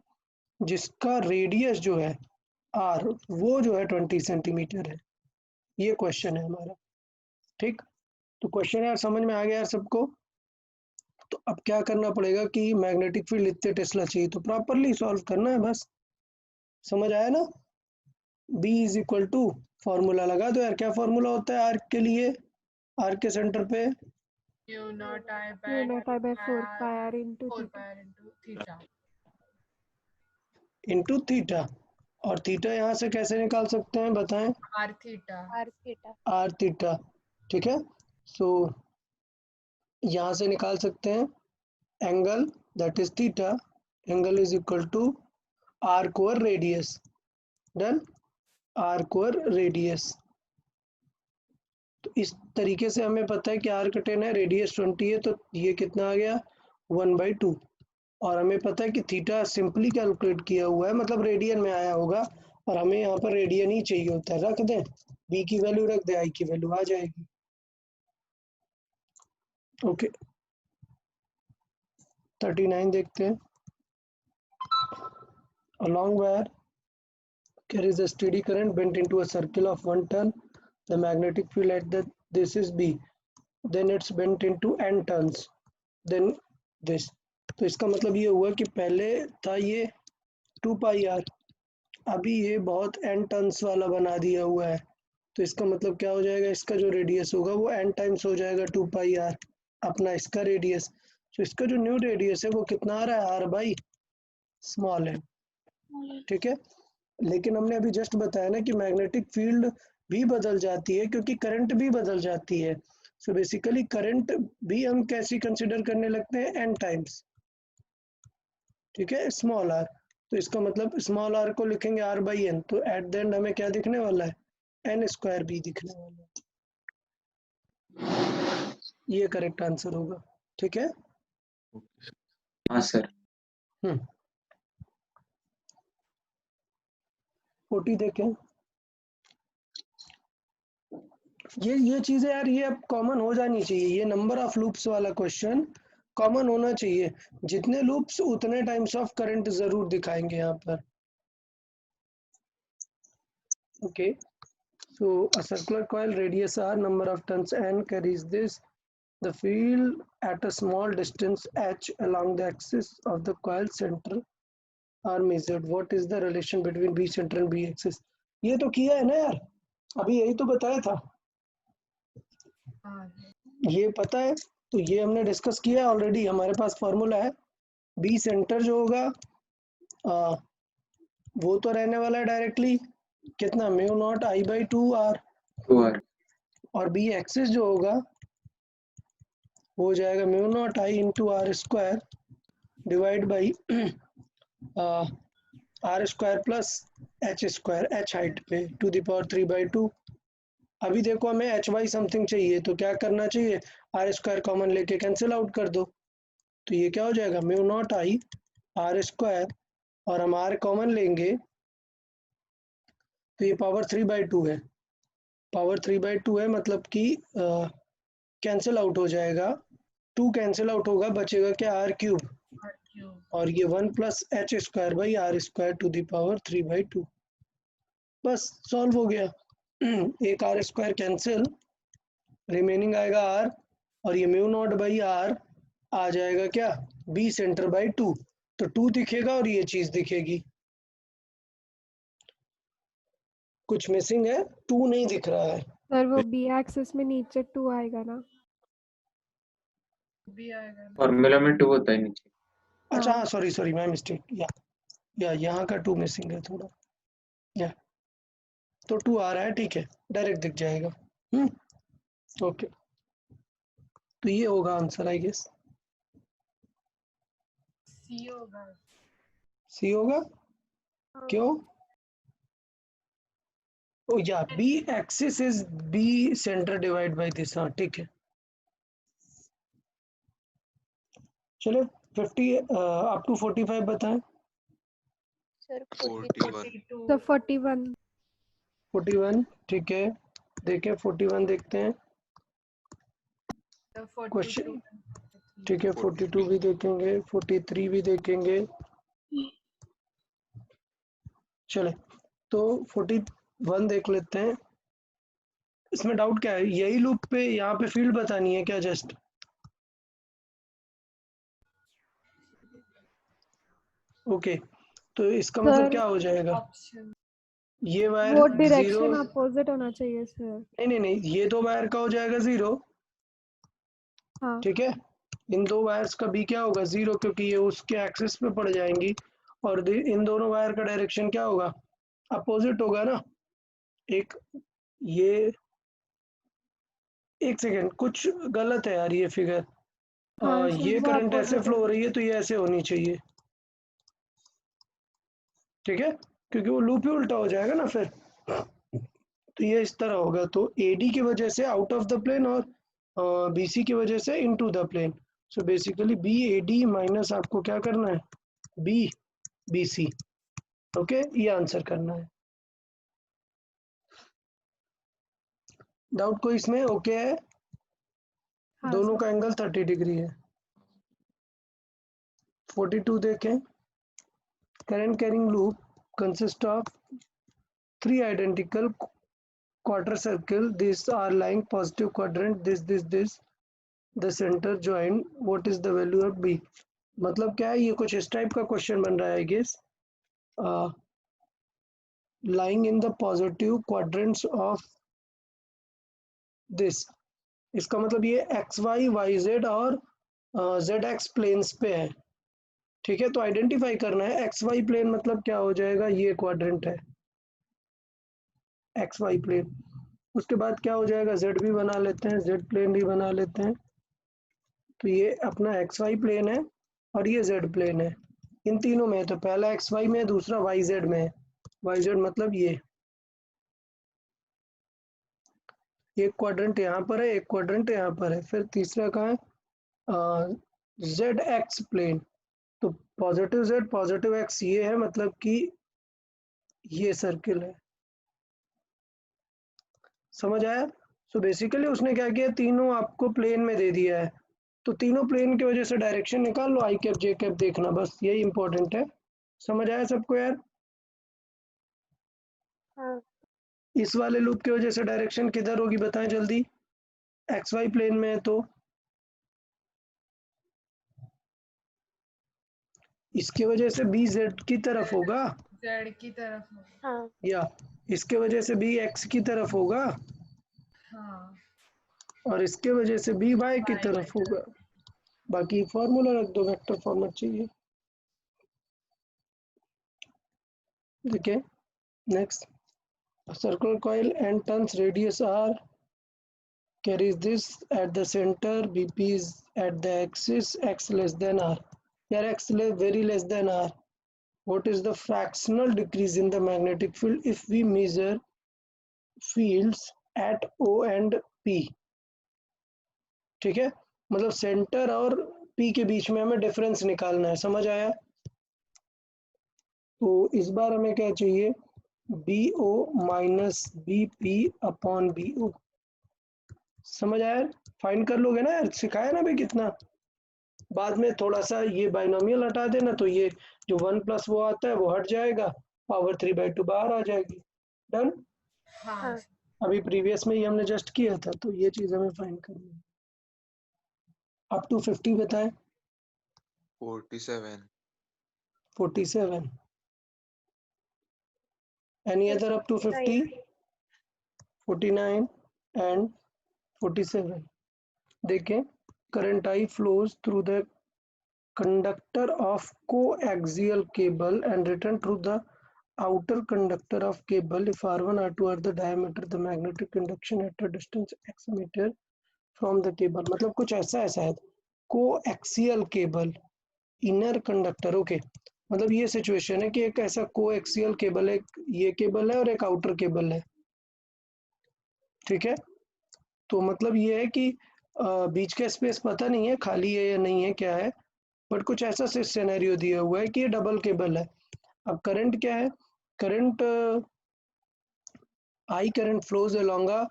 जिसका रेडियस जो है आर, वो जो है 20 सेंटीमीटर है। ये क्वेश्चन है हमारा, ठीक। तो क्वेश्चन यार समझ में आ गया यार सबको? तो अब क्या करना पड़ेगा कि मैग्नेटिक फील्ड इतने टेस्ला चाहिए, तो प्रॉपरली सॉल्व करना है बस। समझ आया ना? B is equal to, formula लगा दो यार। क्या फॉर्मूला होता है आर्क के लिए? आर्क के सेंटर पे μ0I/4πr into 4 theta। pi into theta। Into theta. और थीटा यहाँ से कैसे निकाल सकते हैं बताएं? r theta। R theta। R theta, ठीक है। सो यहाँ से निकाल सकते हैं angle, that is theta. Angle is equal to arc over radius. Done. Arc over radius. तो इस तरीके से हमें पता है कि आर्क 10 है, रेडियस 20 है, तो ये कितना आ गया? 1/2। और हमें पता है कि थीटा सिंपली कैलकुलेट किया हुआ है, मतलब रेडियन में आया होगा, और हमें यहाँ पर रेडियन ही चाहिए होता है। रख दें, बी की वैल्यू रख दें, आई की वैल्यू आ जाएगी। ओके, 39 देखते हैं। Along wire carries a steady current bent into a circle of 1 turn. The magnetic field at this is B. Then it's bent into n turns. Then this. तो इसका मतलब ये हुआ कि पहले था ये 2πr, अभी ये बहुत n टर्न्स वाला बना दिया हुआ है। तो इसका मतलब क्या हो जाएगा? इसका जो रेडियस होगा वो n टाइम्स हो जाएगा 2πr अपना इसका रेडियस। तो इसका जो न्यू रेडियस है वो कितना आ रहा है? r बाई स्मॉल है, ठीक है। लेकिन हमने अभी जस्ट बताया ना कि मैग्नेटिक फील्ड भी बदल जाती है क्योंकि करंट भी बदल जाती है। सो बेसिकली करंट भी हम कैसी कंसिडर करने लगते हैं? n टाइम्स, ठीक है, स्मॉल r। तो इसका मतलब स्मॉल r को लिखेंगे r बाई n, तो एट द एंड हमें क्या दिखने वाला है? n² दिखने वाला है। ये करेक्ट आंसर होगा, ठीक है। हाँ सर। 40 देखें। ये चीजें यार ये अब कॉमन हो जानी चाहिए। ये नंबर ऑफ लूप्स वाला क्वेश्चन कॉमन होना चाहिए। जितने लूप्स उतने टाइम्स ऑफ करंट जरूर दिखाएंगे यहाँ पर। Okay, so a circular coil radius r, number of turns n, carries this. The field at a small distance h along the axis of the coil center are measured. What is the relation between B center and B axis? ये तो किया है ना यार, अभी यही तो बताया था। हाँ ये पता है तो ये हमने डिस्कस किया है ऑलरेडी, हमारे पास फॉर्मूला है बी सेंटर जो होगा वो तो रहने वाला है डायरेक्टली कितना mu naught I by 2r, 2r, और बी एक्सिस जो होगा वो हो जाएगा mu naught I into R square divide by R square plus H square, H height पे टू द पावर 3/2। अभी देखो हमें एच वाई समथिंग चाहिए, तो क्या करना चाहिए, आर स्क्वायर कॉमन लेके कैंसिल आउट कर दो, तो ये क्या हो जाएगा mu naught I R square, और हम आर कॉमन लेंगे तो ये पावर 3/2 है, पावर 3/2 है, मतलब कि कैंसिल आउट हो जाएगा, 2 कैंसिल आउट होगा, बचेगा क्या आर क्यूब, और क्यों और ये 1 plus H square by R square to the power 3/2। बस सॉल्व हो गया। एक आर स्क्वायर कैंसिल, रिमेनिंग आएगा आर, और ये म्यू नॉट बाई आर आ जाएगा क्या बी सेंटर बाई 2, तो 2 दिखेगा और ये चीज दिखेगी। कुछ मिसिंग है, 2 नहीं दिख रहा है। सर वो बी एक्सिस में नीचे 2 आएगा ना? भी आएगा ना। फॉर्मूला में 2 होता है नीचे। अच्छा हाँ। हाँ, सॉरी माय मिस्टेक, या यहाँ का 2 मिसिंग है थोड़ा, या तो 2 आ रहा है, ठीक है, डायरेक्ट दिख जाएगा। ओके, तो ये होगा आंसर आई गेस, सी होगा। सी होगा। हाँ। क्यों? ओ या B axis is B centre divide by this, हाँ ठीक है। चलो 50 अप टू 45 बताएं। Sir 41 42 sir 41। 41 ठीक है, देखें 41 देखते हैं क्वेश्चन, ठीक है 42 भी देखेंगे, 43 भी देखेंगे। चले तो 41 देख लेते हैं। इसमें डाउट क्या है, यही लूप पे यहाँ पे फील्ड बतानी है क्या जस्ट? ओके, तो इसका मतलब सर क्या हो जाएगा, ऑप्शन ये वायर वो 0, डायरेक्शन अपोजिट होना चाहिए सर। नहीं ये दो वायर का हो जाएगा 0, हाँ। ठीक है, इन दो वायर्स का भी क्या होगा 0, क्योंकि ये उसके एक्सिस पे पड़ जाएंगी, और इन दोनों वायर का डायरेक्शन क्या होगा, अपोजिट होगा ना। एक ये, एक सेकेंड, कुछ गलत है यार ये फिगर, हाँ सर ये वो करंट ऐसे अपोजिट फ्लो हो होना। रही है तो ये ऐसे होनी चाहिए, ठीक है, क्योंकि वो लूप ही उल्टा हो जाएगा ना फिर, तो ये इस तरह होगा, तो AD की वजह से आउट ऑफ द प्लेन, और BC की वजह से into the plane, so basically BAD minus आपको क्या करना है BC, ओके, ये आंसर करना है। डाउट कोई इसमें? ओके है, हाँ दोनों सर। का एंगल 30 डिग्री है। 42 देखें, current carrying loop consist of 3 identical quarter circle, these are lying positive quadrant, this the center join, what is the value of B? मतलब क्या है, ये कुछ इस टाइप का क्वेश्चन बन रहा है I guess, lying in the positive quadrants of this, इसका मतलब ये XY YZ और ZX प्लेन्स पे है, ठीक है, तो आइडेंटिफाई करना है XY प्लेन मतलब क्या हो जाएगा, ये क्वाड्रेंट है XY प्लेन, उसके बाद क्या हो जाएगा, Z भी बना लेते हैं, Z प्लेन भी बना लेते हैं, तो ये अपना XY प्लेन है और ये Z प्लेन है, इन तीनों में, तो पहला XY में है, दूसरा YZ में है, YZ मतलब ये, एक क्वाड्रेंट यहाँ पर है, एक क्वाड्रेंट यहाँ पर है, फिर तीसरा कहाँ है, ZX प्लेन, तो पॉजिटिव Z पॉजिटिव X ये है, मतलब कि ये सर्किल है, समझ आया? सो बेसिकली उसने क्या किया, तीनों आपको प्लेन में दे दिया है, तो तीनों प्लेन की वजह से डायरेक्शन निकाल लो, आई कैप जे कैप देखना, बस यही इंपॉर्टेंट है। समझ आया सबको यार? हाँ इस वाले लूप की वजह से डायरेक्शन किधर होगी बताएं जल्दी, XY प्लेन में है तो इसकी वजह से B Z की तरफ होगा, जेड की तरफ होगा। हाँ या इसके वजह से B X की तरफ होगा, हाँ और इसके वजह से बी वाई की Y तरफ की होगा। बाकी फॉर्मूला रख दो, वेक्टर फॉर्मेट चाहिए। देखिए next, circular coil and turns radius r carries this at the center, bp is at the axis, x less than r. Here x very less than r. What is the fractional decrease in the magnetic field if we measure fields at O and P? ठीक है, मतलब centre और P के बीच में हमें difference निकालना है, समझ आया? तो इस बार हमें क्या चाहिए, BO minus BP upon BO। समझ आया? फाइंड कर लोगे ना यार, सिखाया ना भाई कितना। बाद में थोड़ा सा ये बाइनोमियल हटा देना, तो ये जो 1 प्लस वो आता है वो हट जाएगा, पावर 3/2 बाहर आ जाएगी। डन। हाँ हाँ। अभी प्रीवियस में ही हमने जस्ट किया था, तो ये चीज हमें फाइंड करनी है। अप टू 50 बताएं। 47. 47। Any other up to 50? 49 and 47। देखें, current I flows through the conductor of coaxial cable and return through the outer conductor of cable if r1 r2 are the diameter the magnetic induction at a distance x meter from the cable। मतलब कुछ ऐसा है शायद, coaxial cable inner conductor। Okay, मतलब ये situation है कि एक ऐसा coaxial केबल, एक ये केबल है और एक आउटर केबल है, ठीक है। तो मतलब ये है कि बीच का स्पेस पता नहीं है खाली है या नहीं है, क्या है, बट कुछ ऐसा सिनेरियो दिया हुआ है कि ये डबल केबल है। अब करंट क्या है, current I current flows along a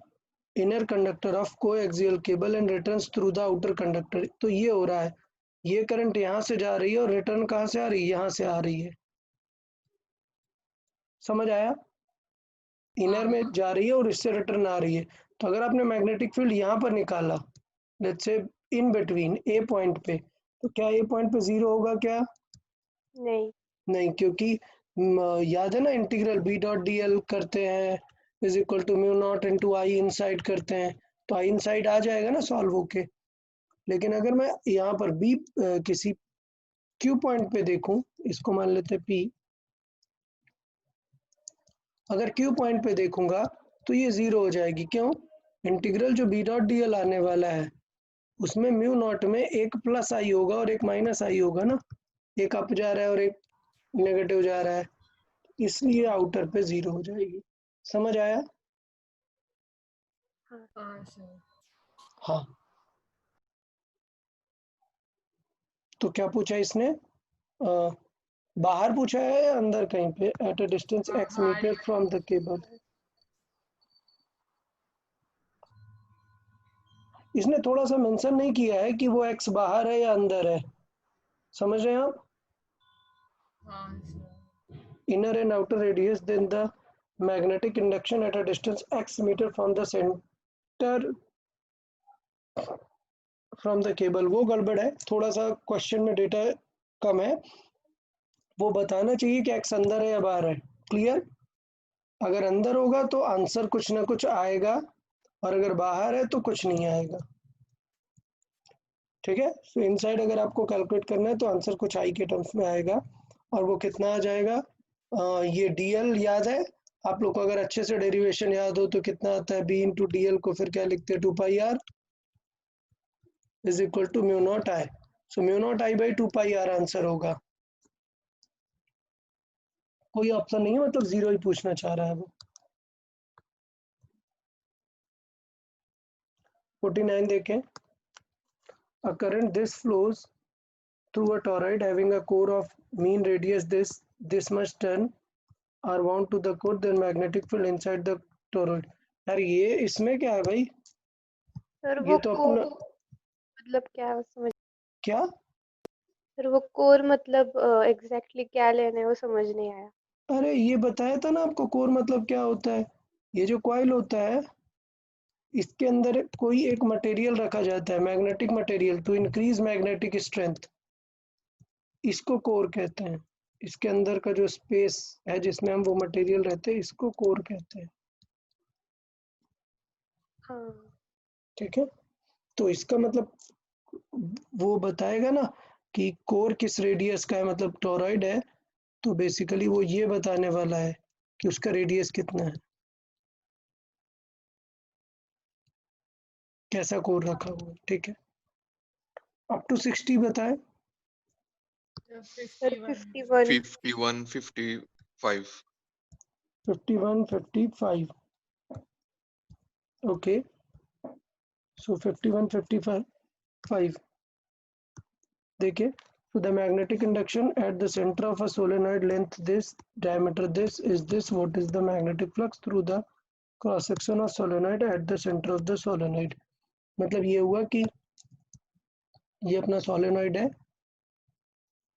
inner conductor of coaxial cable and returns through the outer conductor. तो ये हो रहा है, ये करंट यहाँ से जा रही है और रिटर्न कहाँ से आ रही है, यहाँ से आ रही है। समझ आया? इनर में जा रही है और इससे रिटर्न आ रही है। तो अगर आपने मैग्नेटिक फील्ड यहाँ पर निकाला, let's say in between A point पे, तो क्या ए पॉइंट पे जीरो होगा क्या? नहीं। नहीं, क्योंकि याद है ना, integral B dot D l करते हैं is equal to mu naught into I inside करते हैं, तो आई इनसाइड आ जाएगा ना सॉल्व होके। लेकिन अगर मैं यहाँ पर बी किसी क्यू पॉइंट पे देखूं, इसको मान लेते पी, अगर क्यू पॉइंट पे देखूंगा तो ये जीरो हो जाएगी। क्यों? इंटीग्रल जो बी डॉट डी एल आने वाला है उसमें म्यू नॉट में एक प्लस आई होगा और एक माइनस आई होगा ना, एक अप जा रहा है और एक नेगेटिव जा रहा है, इसलिए आउटर पे जीरो हो जाएगी। समझ आया? हाँ सर। हाँ। तो क्या पूछा इसने, बाहर पूछा है या अंदर कहीं पे, at a distance x metre from the cable. इसने थोड़ा सा मेंशन नहीं किया है कि वो एक्स बाहर है या अंदर है, समझ रहे हैं आप? हाँ sir. inner and outer radius, then the magnetic induction at a distance x meter from the center from the cable। वो गड़बड़ है, थोड़ा सा क्वेश्चन में डेटा कम है, वो बताना चाहिए कि x अंदर है या बाहर है। क्लियर? अगर अंदर होगा तो आंसर कुछ ना कुछ आएगा, और अगर बाहर है तो कुछ नहीं आएगा, ठीक है। सो इनसाइड अगर आपको कैलकुलेट करना है तो आंसर कुछ आई के टर्म्स में आएगा, और वो कितना आ जाएगा, ये डीएल याद है आप लोग को, अगर अच्छे से डेरिवेशन याद हो तो कितना आता है, बी इंटू डी एल को फिर क्या लिखते हैं, 2πr is equal to mu naught I. So mu naught I by 2πr answer होगा। कोई ऑप्शन नहीं है, मतलब जीरो ही पूछना चाह रहा है वो। 49 देखें, a current this flows through a toroid having a core of mean radius this much turn are wound to the core, then magnetic field inside the toroid। यार ये इसमें क्या है भाई, सर ये वो तो कोर अपना मतलब क्या है वो समझ, क्या, सर वो कोर मतलब एग्जैक्टली क्या लेना है वो समझ नहीं आया। अरे ये बताया था ना आपको, कोर मतलब क्या होता है। ये जो कॉइल होता है इसके अंदर कोई एक मटेरियल रखा जाता है, magnetic material, to increase magnetic strength, इसको कोर कहते हैं। इसके अंदर का जो स्पेस है जिसमें हम वो मटेरियल रहते हैं, इसको कोर कहते हैं, हाँ। ठीक है। तो इसका मतलब वो बताएगा ना कि कोर किस रेडियस का है, मतलब टोरॉइड है, तो बेसिकली वो ये बताने वाला है कि उसका रेडियस कितना है, कैसा कोर रखा हुआ है। ठीक है, अप टू 60 बताए। सर 51 51 51 55 51 55 okay, so 51 55 देखिए, so the magnetic induction at the center of a solenoid length this, diameter this, is this, what is the magnetic flux through the cross section of solenoid at the center of the solenoid। मतलब ये हुआ कि ये अपना solenoid है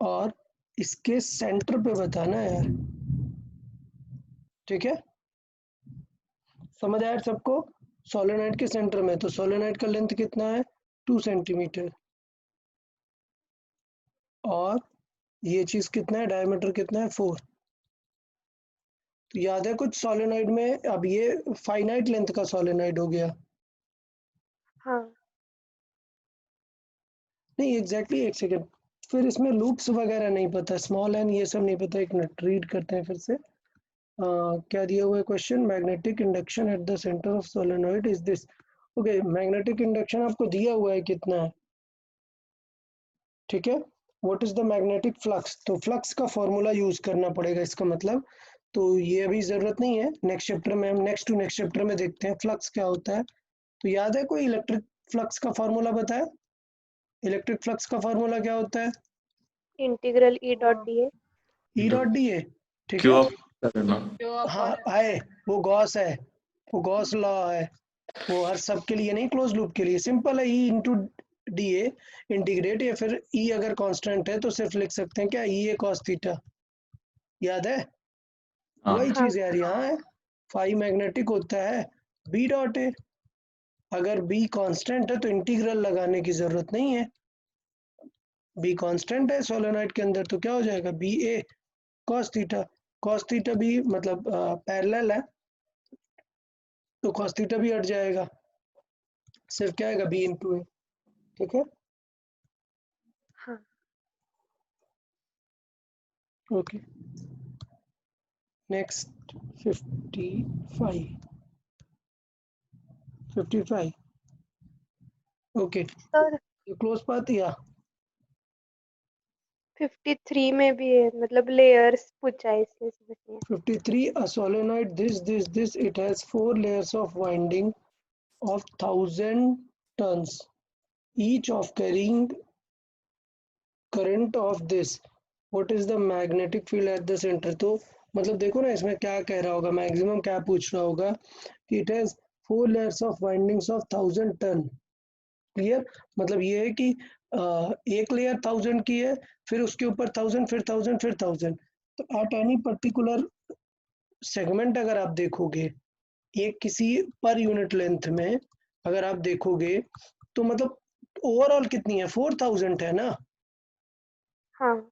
और इसके centre पे बताना है यार। ठीक है, समझ आया सबको? सोलेनॉइड के सेंटर में, तो सोलेनॉइड का लेंथ कितना है 2 सेंटीमीटर, और ये चीज कितना है, डायमीटर कितना है 4। तो याद है कुछ सोलेनॉइड में, अब ये फाइनाइट लेंथ का सोलेनॉइड हो गया। हाँ नहीं एग्जैक्टली, एक सेकेंड, फिर इसमें लूप्स वगैरह नहीं पता, स्मॉल एन ये सब नहीं पता। एक मिनट रीड करते हैं फिर से। क्या दिया हुआ है question, magnetic induction eight the centre of solenoid is this. Okay, magnetic induction आपको दिया हुआ है कितना है। ठीक है, what is the magnetic flux, तो फ्लक्स का फॉर्मूला यूज करना पड़ेगा इसका मतलब। तो ये अभी जरूरत नहीं है, नेक्स्ट चैप्टर में हम नेक्स्ट चैप्टर में देखते हैं फ्लक्स क्या होता है। तो याद है कोई इलेक्ट्रिक फ्लक्स का फॉर्मूला बताया, इलेक्ट्रिक फ्लक्स का फॉर्मूला क्या होता है, integral E dot D A. E dot D A. ठीक क्यों है, आप करना? हाँ आए, वो गॉस है, वो गॉस लॉ है, वो हर सब के लिए नहीं, क्लोज लूप के लिए सिंपल है, E into D A integrate, या फिर ई अगर कांस्टेंट है तो सिर्फ लिख सकते हैं क्या, ई ए कॉस थीटा। याद है हाँ वही हाँ चीज यार, यहाँ है फाई मैग्नेटिक होता है बी डॉट ए, अगर बी कांस्टेंट है तो इंटीग्रल लगाने की जरूरत नहीं है, बी कांस्टेंट है सोलेनॉइड के अंदर, तो क्या हो जाएगा बी ए कॉस थीटा। कॉस थीटा भी मतलब पैरेलल है, तो कॉस थीटा भी हट जाएगा, सिर्फ क्या आएगा बी इंटू ए। ठीक है, हाँ okay next 55 okay, sir close path या 53 में भी है, मतलब लेयर्स पूछा है इसलिए समझ 53 a solenoid this it has 4 layers of winding of 1000 tons each of carrying current of this, what is the magnetic field at the center। तो मतलब देखो ना इसमें क्या कह रहा होगा, मैक्सिमम क्या पूछ रहा होगा कि it has 4 layers of windings of 1000 ton। Clear, मतलब ये है कि एक लेयर 1000 की है, फिर उसके ऊपर 1000, फिर 1000, फिर 1000। तो एट एनी पर्टिकुलर सेगमेंट अगर आप देखोगे, एक किसी पर यूनिट लेंथ में अगर आप देखोगे, तो मतलब ओवरऑल कितनी है 4000 है ना। हाँ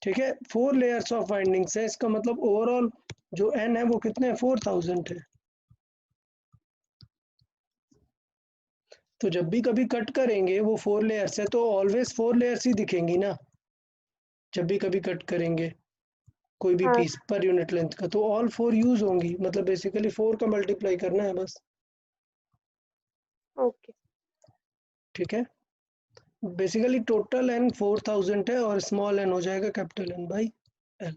ठीक है, 4 लेयर्स ऑफ वाइंडिंग्स है, इसका मतलब ओवरऑल जो एन है वो कितने है 4000 है। तो जब भी कभी कट करेंगे वो 4 लेयर्स है, तो ऑलवेज 4 लेयर्स ही दिखेंगी ना, जब भी कभी कट करेंगे कोई भी हाँ पीस पर यूनिट लेंथ का, तो ऑल 4 यूज होंगी, मतलब बेसिकली 4 का मल्टीप्लाई करना है बस। ओके ठीक है, बेसिकली टोटल एन 4000 है और स्मॉल एन हो जाएगा capital N by L.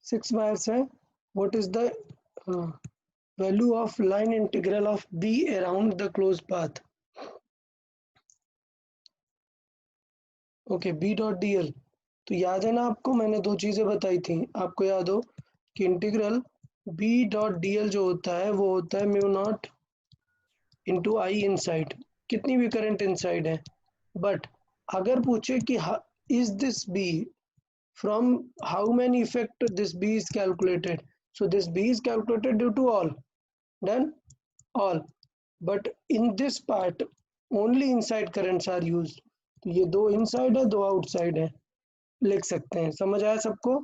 6 wires है, what is the value of line integral of B around the close path. Okay, B dot D L, तो याद है ना आपको, मैंने दो चीजें बताई थी, आपको याद हो कि integral B dot D l जो होता है वो होता है mu naught into I inside, कितनी भी करंट इनसाइड है। बट अगर पूछे कि is this B from how many effect this B is calculated, so this B is calculated due to all, done all, but in this part only inside currents are used, तो ये दो inside है दो outside है, लिख सकते हैं। समझ आया सबको?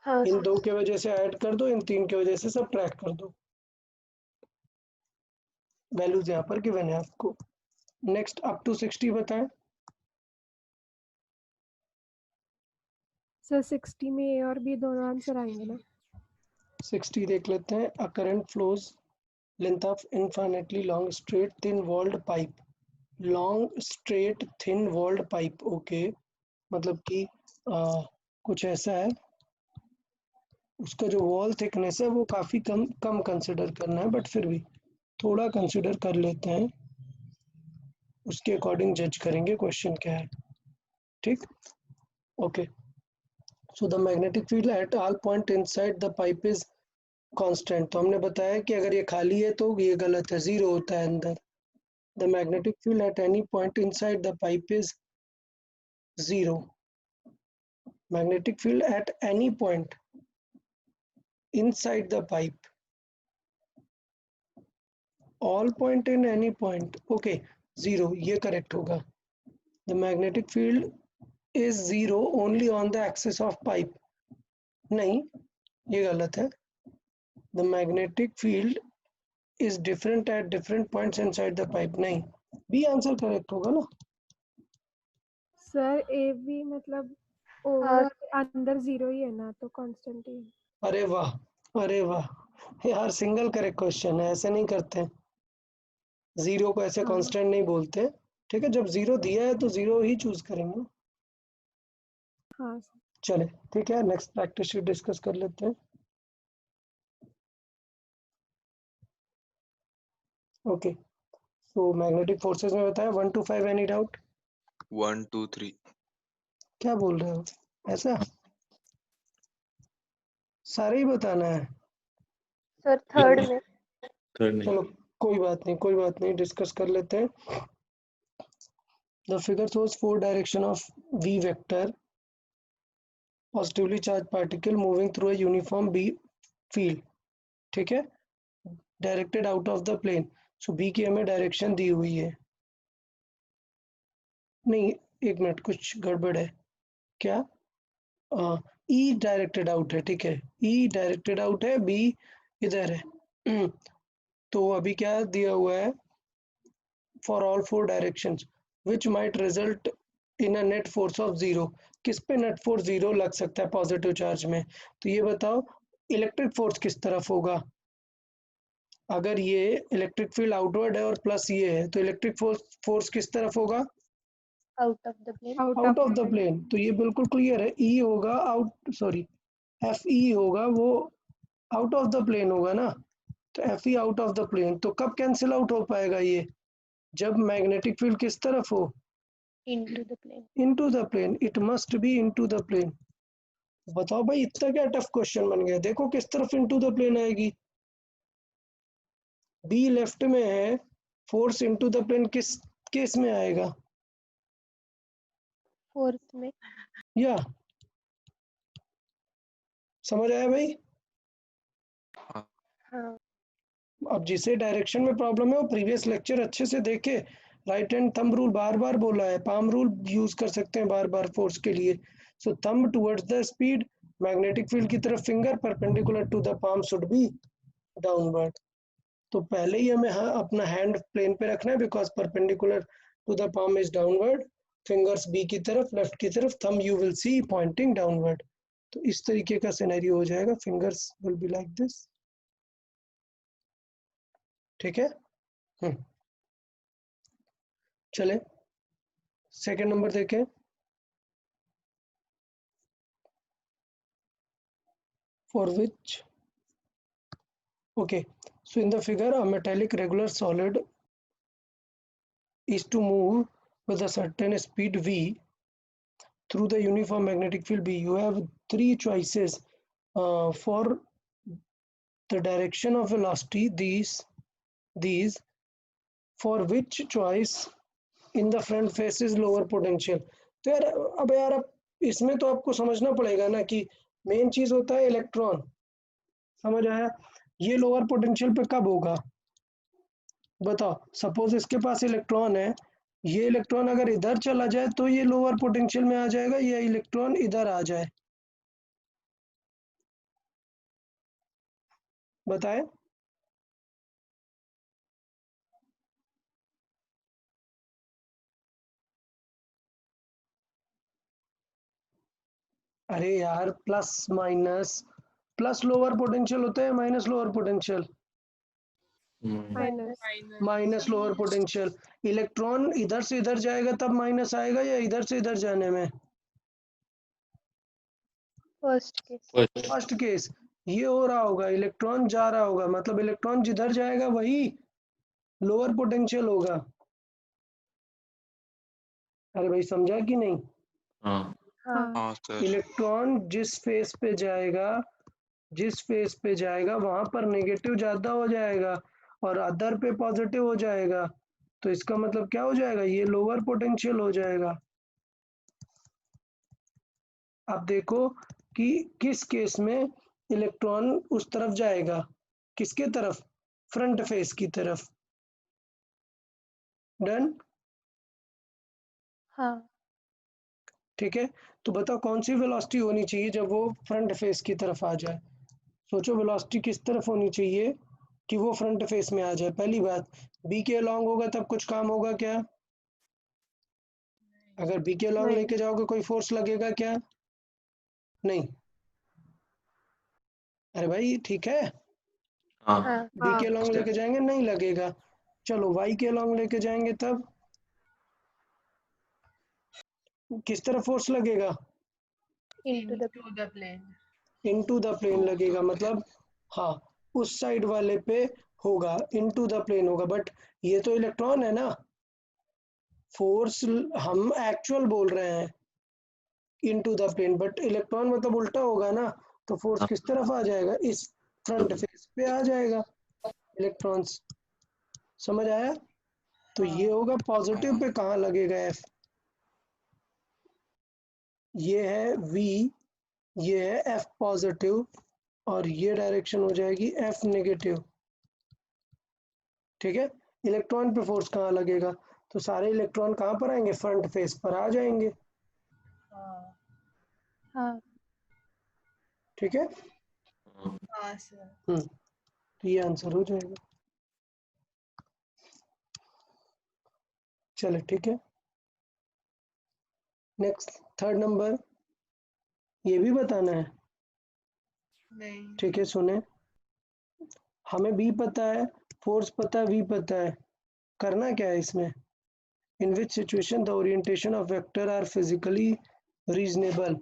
हाँ इन सर। 2 के वजह से ऐड कर दो, इन 3 के वजह से सबट्रैक्ट कर दो। वैल्यूज यहाँ पर गिवन है आपको। नेक्स्ट अप टू 60 बताएं। सर 60 में ए और बी दोनों आंसर आएंगे ना? 60 देख लेते हैं। A current flows length of infinitely long straight thin walled pipe. Long straight thin walled pipe, okay, मतलब कि कुछ ऐसा है, उसका जो वॉल थिकनेस है वो काफ़ी कम कंसिडर करना है, बट फिर भी थोड़ा कंसिडर कर लेते हैं, उसके अकॉर्डिंग जज करेंगे क्वेश्चन क्या है। ठीक, okay. So the magnetic field at all point inside the pipe is constant. तो हमने बताया कि अगर ये खाली है तो ये गलत है, जीरो होता है अंदर। The magnetic field at any point inside the pipe is zero. Magnetic field at any point inside the pipe, all point in any point, okay, zero, ये correct होगा। The magnetic field is zero only on the axis of pipe, नहीं, ये गलत है। The magnetic field is different at different points inside the pipe, नहीं, B answer correct होगा ना। Sir A B मतलब हाँ ओवर अंदर जीरो ही है ना, तो कांस्टेंट ही है। अरे वाह, अरे वाह यार, सिंगल करेक्ट क्वेश्चन है, ऐसे नहीं करते हैं, जीरो को ऐसे हाँ कांस्टेंट नहीं बोलते। ठीक है, जब जीरो दिया है तो जीरो ही चूज करेंगे। हाँ सर। चले, ठीक है, नेक्स्ट प्रैक्टिस शीट डिस्कस कर लेते हैं। ओके, सो मैग्नेटिक फोर्सेस में बताया 1 to 5, एनी डाउट? 1 2 3 क्या बोल रहे हो, ऐसा सारे ही बताना है? सर थर्ड में। थर्ड नहीं। चलो कोई बात नहीं, कोई बात नहीं, डिस्कस कर लेते हैं। The figure shows 4 direction of v vector positively charge particle moving through a uniform b field. ठीक है, directed out of the plane. So b की हमें डायरेक्शन दी हुई है, नहीं एक मिनट, कुछ गड़बड़ है क्या? ई डायरेक्टेड आउट है, ठीक है, ई डायरेक्टेड आउट है, बी इधर है। तो अभी क्या दिया हुआ है, for all 4 directions which might result in a net force of zero. किस पे नेट फोर्स जीरो लग सकता है पॉजिटिव चार्ज में? तो ये बताओ, इलेक्ट्रिक फोर्स किस तरफ होगा? अगर ये इलेक्ट्रिक फील्ड आउटवर्ड है और प्लस ये है, तो इलेक्ट्रिक फोर्स किस तरफ होगा? Out of the plane. Out of the plane. तो ये बिल्कुल क्लियर है, ई होगा आउट, सॉरी एफ ई होगा, वो आउट ऑफ द प्लेन होगा ना, तो F E out of the plane. तो कब कैंसिल आउट हो पाएगा ये? जब मैग्नेटिक फील्ड किस तरफ हो? Into the plane. Into the plane, it must be into the plane. बताओ भाई, इतना क्या टफ क्वेश्चन बन गया? देखो किस तरफ इनटू द प्लेन आएगी, बी लेफ्ट में है, फोर्स इनटू द प्लेन किस केस में आएगा? फोर्थ में। या समझ आया भाई? हाँ हाँ अब जिसे डायरेक्शन में प्रॉब्लम है वो प्रीवियस लेक्चर अच्छे से देखे, राइट हैंड थंब रूल बार बार बोला है, पाम रूल यूज कर सकते हैं बार बार फोर्स के लिए। So thumb towards the speed, magnetic field की तरफ finger perpendicular to the palm should be downward. तो पहले ही हमें अपना हैंड प्लेन पे रखना है, because perpendicular to the palm is downward, fingers B की तरफ, लेफ्ट की तरफ, thumb you will see pointing downward. तो इस तरीके का सिनेरियो हो जाएगा, fingers will be like this. ठीक है, चले सेकेंड नंबर देखें। for which, okay, so in the figure a metallic regular solid is to move with a certain speed v through the uniform magnetic field b. You have 3 choices for the direction of velocity, these for which choice in the front face is lower potential। तो यार अब यार, अब इसमें तो आपको समझना पड़ेगा ना कि मेन चीज होता है इलेक्ट्रॉन, समझ आया? ये लोअर पोटेंशियल पे कब होगा बताओ? सपोज इसके पास इलेक्ट्रॉन है, ये इलेक्ट्रॉन अगर इधर चला जाए तो ये लोअर पोटेंशियल में आ जाएगा, या इलेक्ट्रॉन इधर आ जाए, बताए। अरे यार, plus minus, plus lower potential होता है, minus lower potential. Minus. Minus lower potential. Electron इधर से इधर जाएगा तब माइनस आएगा, या इधर से इधर जाने में? First case. First case. ये हो रहा होगा, इलेक्ट्रॉन जा रहा होगा, मतलब इलेक्ट्रॉन जिधर जाएगा वही लोअर पोटेंशियल होगा। अरे भाई, समझा कि नहीं? हाँ हाँ हाँ सर। इलेक्ट्रॉन जिस फेस पे जाएगा, जिस फेस पे जाएगा वहां पर नेगेटिव ज्यादा हो जाएगा और अदर पे पॉजिटिव हो जाएगा, तो इसका मतलब क्या हो जाएगा, ये लोअर पोटेंशियल हो जाएगा। अब देखो कि किस केस में इलेक्ट्रॉन उस तरफ जाएगा, किसके तरफ, फ्रंट फेस की तरफ। डन। हाँ ठीक है, तो बताओ कौन सी वेलोसिटी होनी चाहिए जब वो फ्रंट फेस की तरफ आ जाए। सोचो वेलोसिटी किस तरफ होनी चाहिए कि वो फ्रंट फेस में आ जाए। पहली बात, बी के अलॉन्ग होगा तब कुछ काम होगा क्या? अगर बी के अलॉन्ग नहीं। लेके जाओगे कोई फोर्स लगेगा क्या? नहीं। अरे भाई ठीक है, हाँ हाँ बी हाँ के अलॉन्ग लेके जाएंगे नहीं लगेगा। चलो वाई के अलॉन्ग लेके जाएंगे तब किस तरफ फोर्स लगेगा? into the into the plane. Into the plane लगेगा, मतलब हाँ, उस साइड वाले पे होगा, इनटू द प्लेन होगा। बट ये तो इलेक्ट्रॉन है ना, फोर्स हम एक्चुअल बोल रहे हैं into the plane, but electron मतलब उल्टा होगा ना, तो फोर्स हाँ किस तरफ आ जाएगा, इस फ्रंट फेस पे आ जाएगा इलेक्ट्रॉन्स। समझ आया? तो ये होगा पॉजिटिव पे कहाँ लगेगा एफ, ये है वी, ये है एफ पॉजिटिव, और ये डायरेक्शन हो जाएगी एफ नेगेटिव। ठीक है, इलेक्ट्रॉन पे फोर्स कहाँ लगेगा, तो सारे इलेक्ट्रॉन कहाँ पर आएंगे, फ्रंट फेस पर आ जाएंगे। हाँ हाँ ठीक है, हाँ सर। तो ये आंसर हो जाएगा। चलो ठीक है, नेक्स्ट थर्ड नंबर, ये भी बताना है। नहीं। ठीक है, सुने, हमें बी पता है, फोर्स पता है, वी पता है, करना क्या है इसमें। In which situation the orientation of vector are physically reasonable,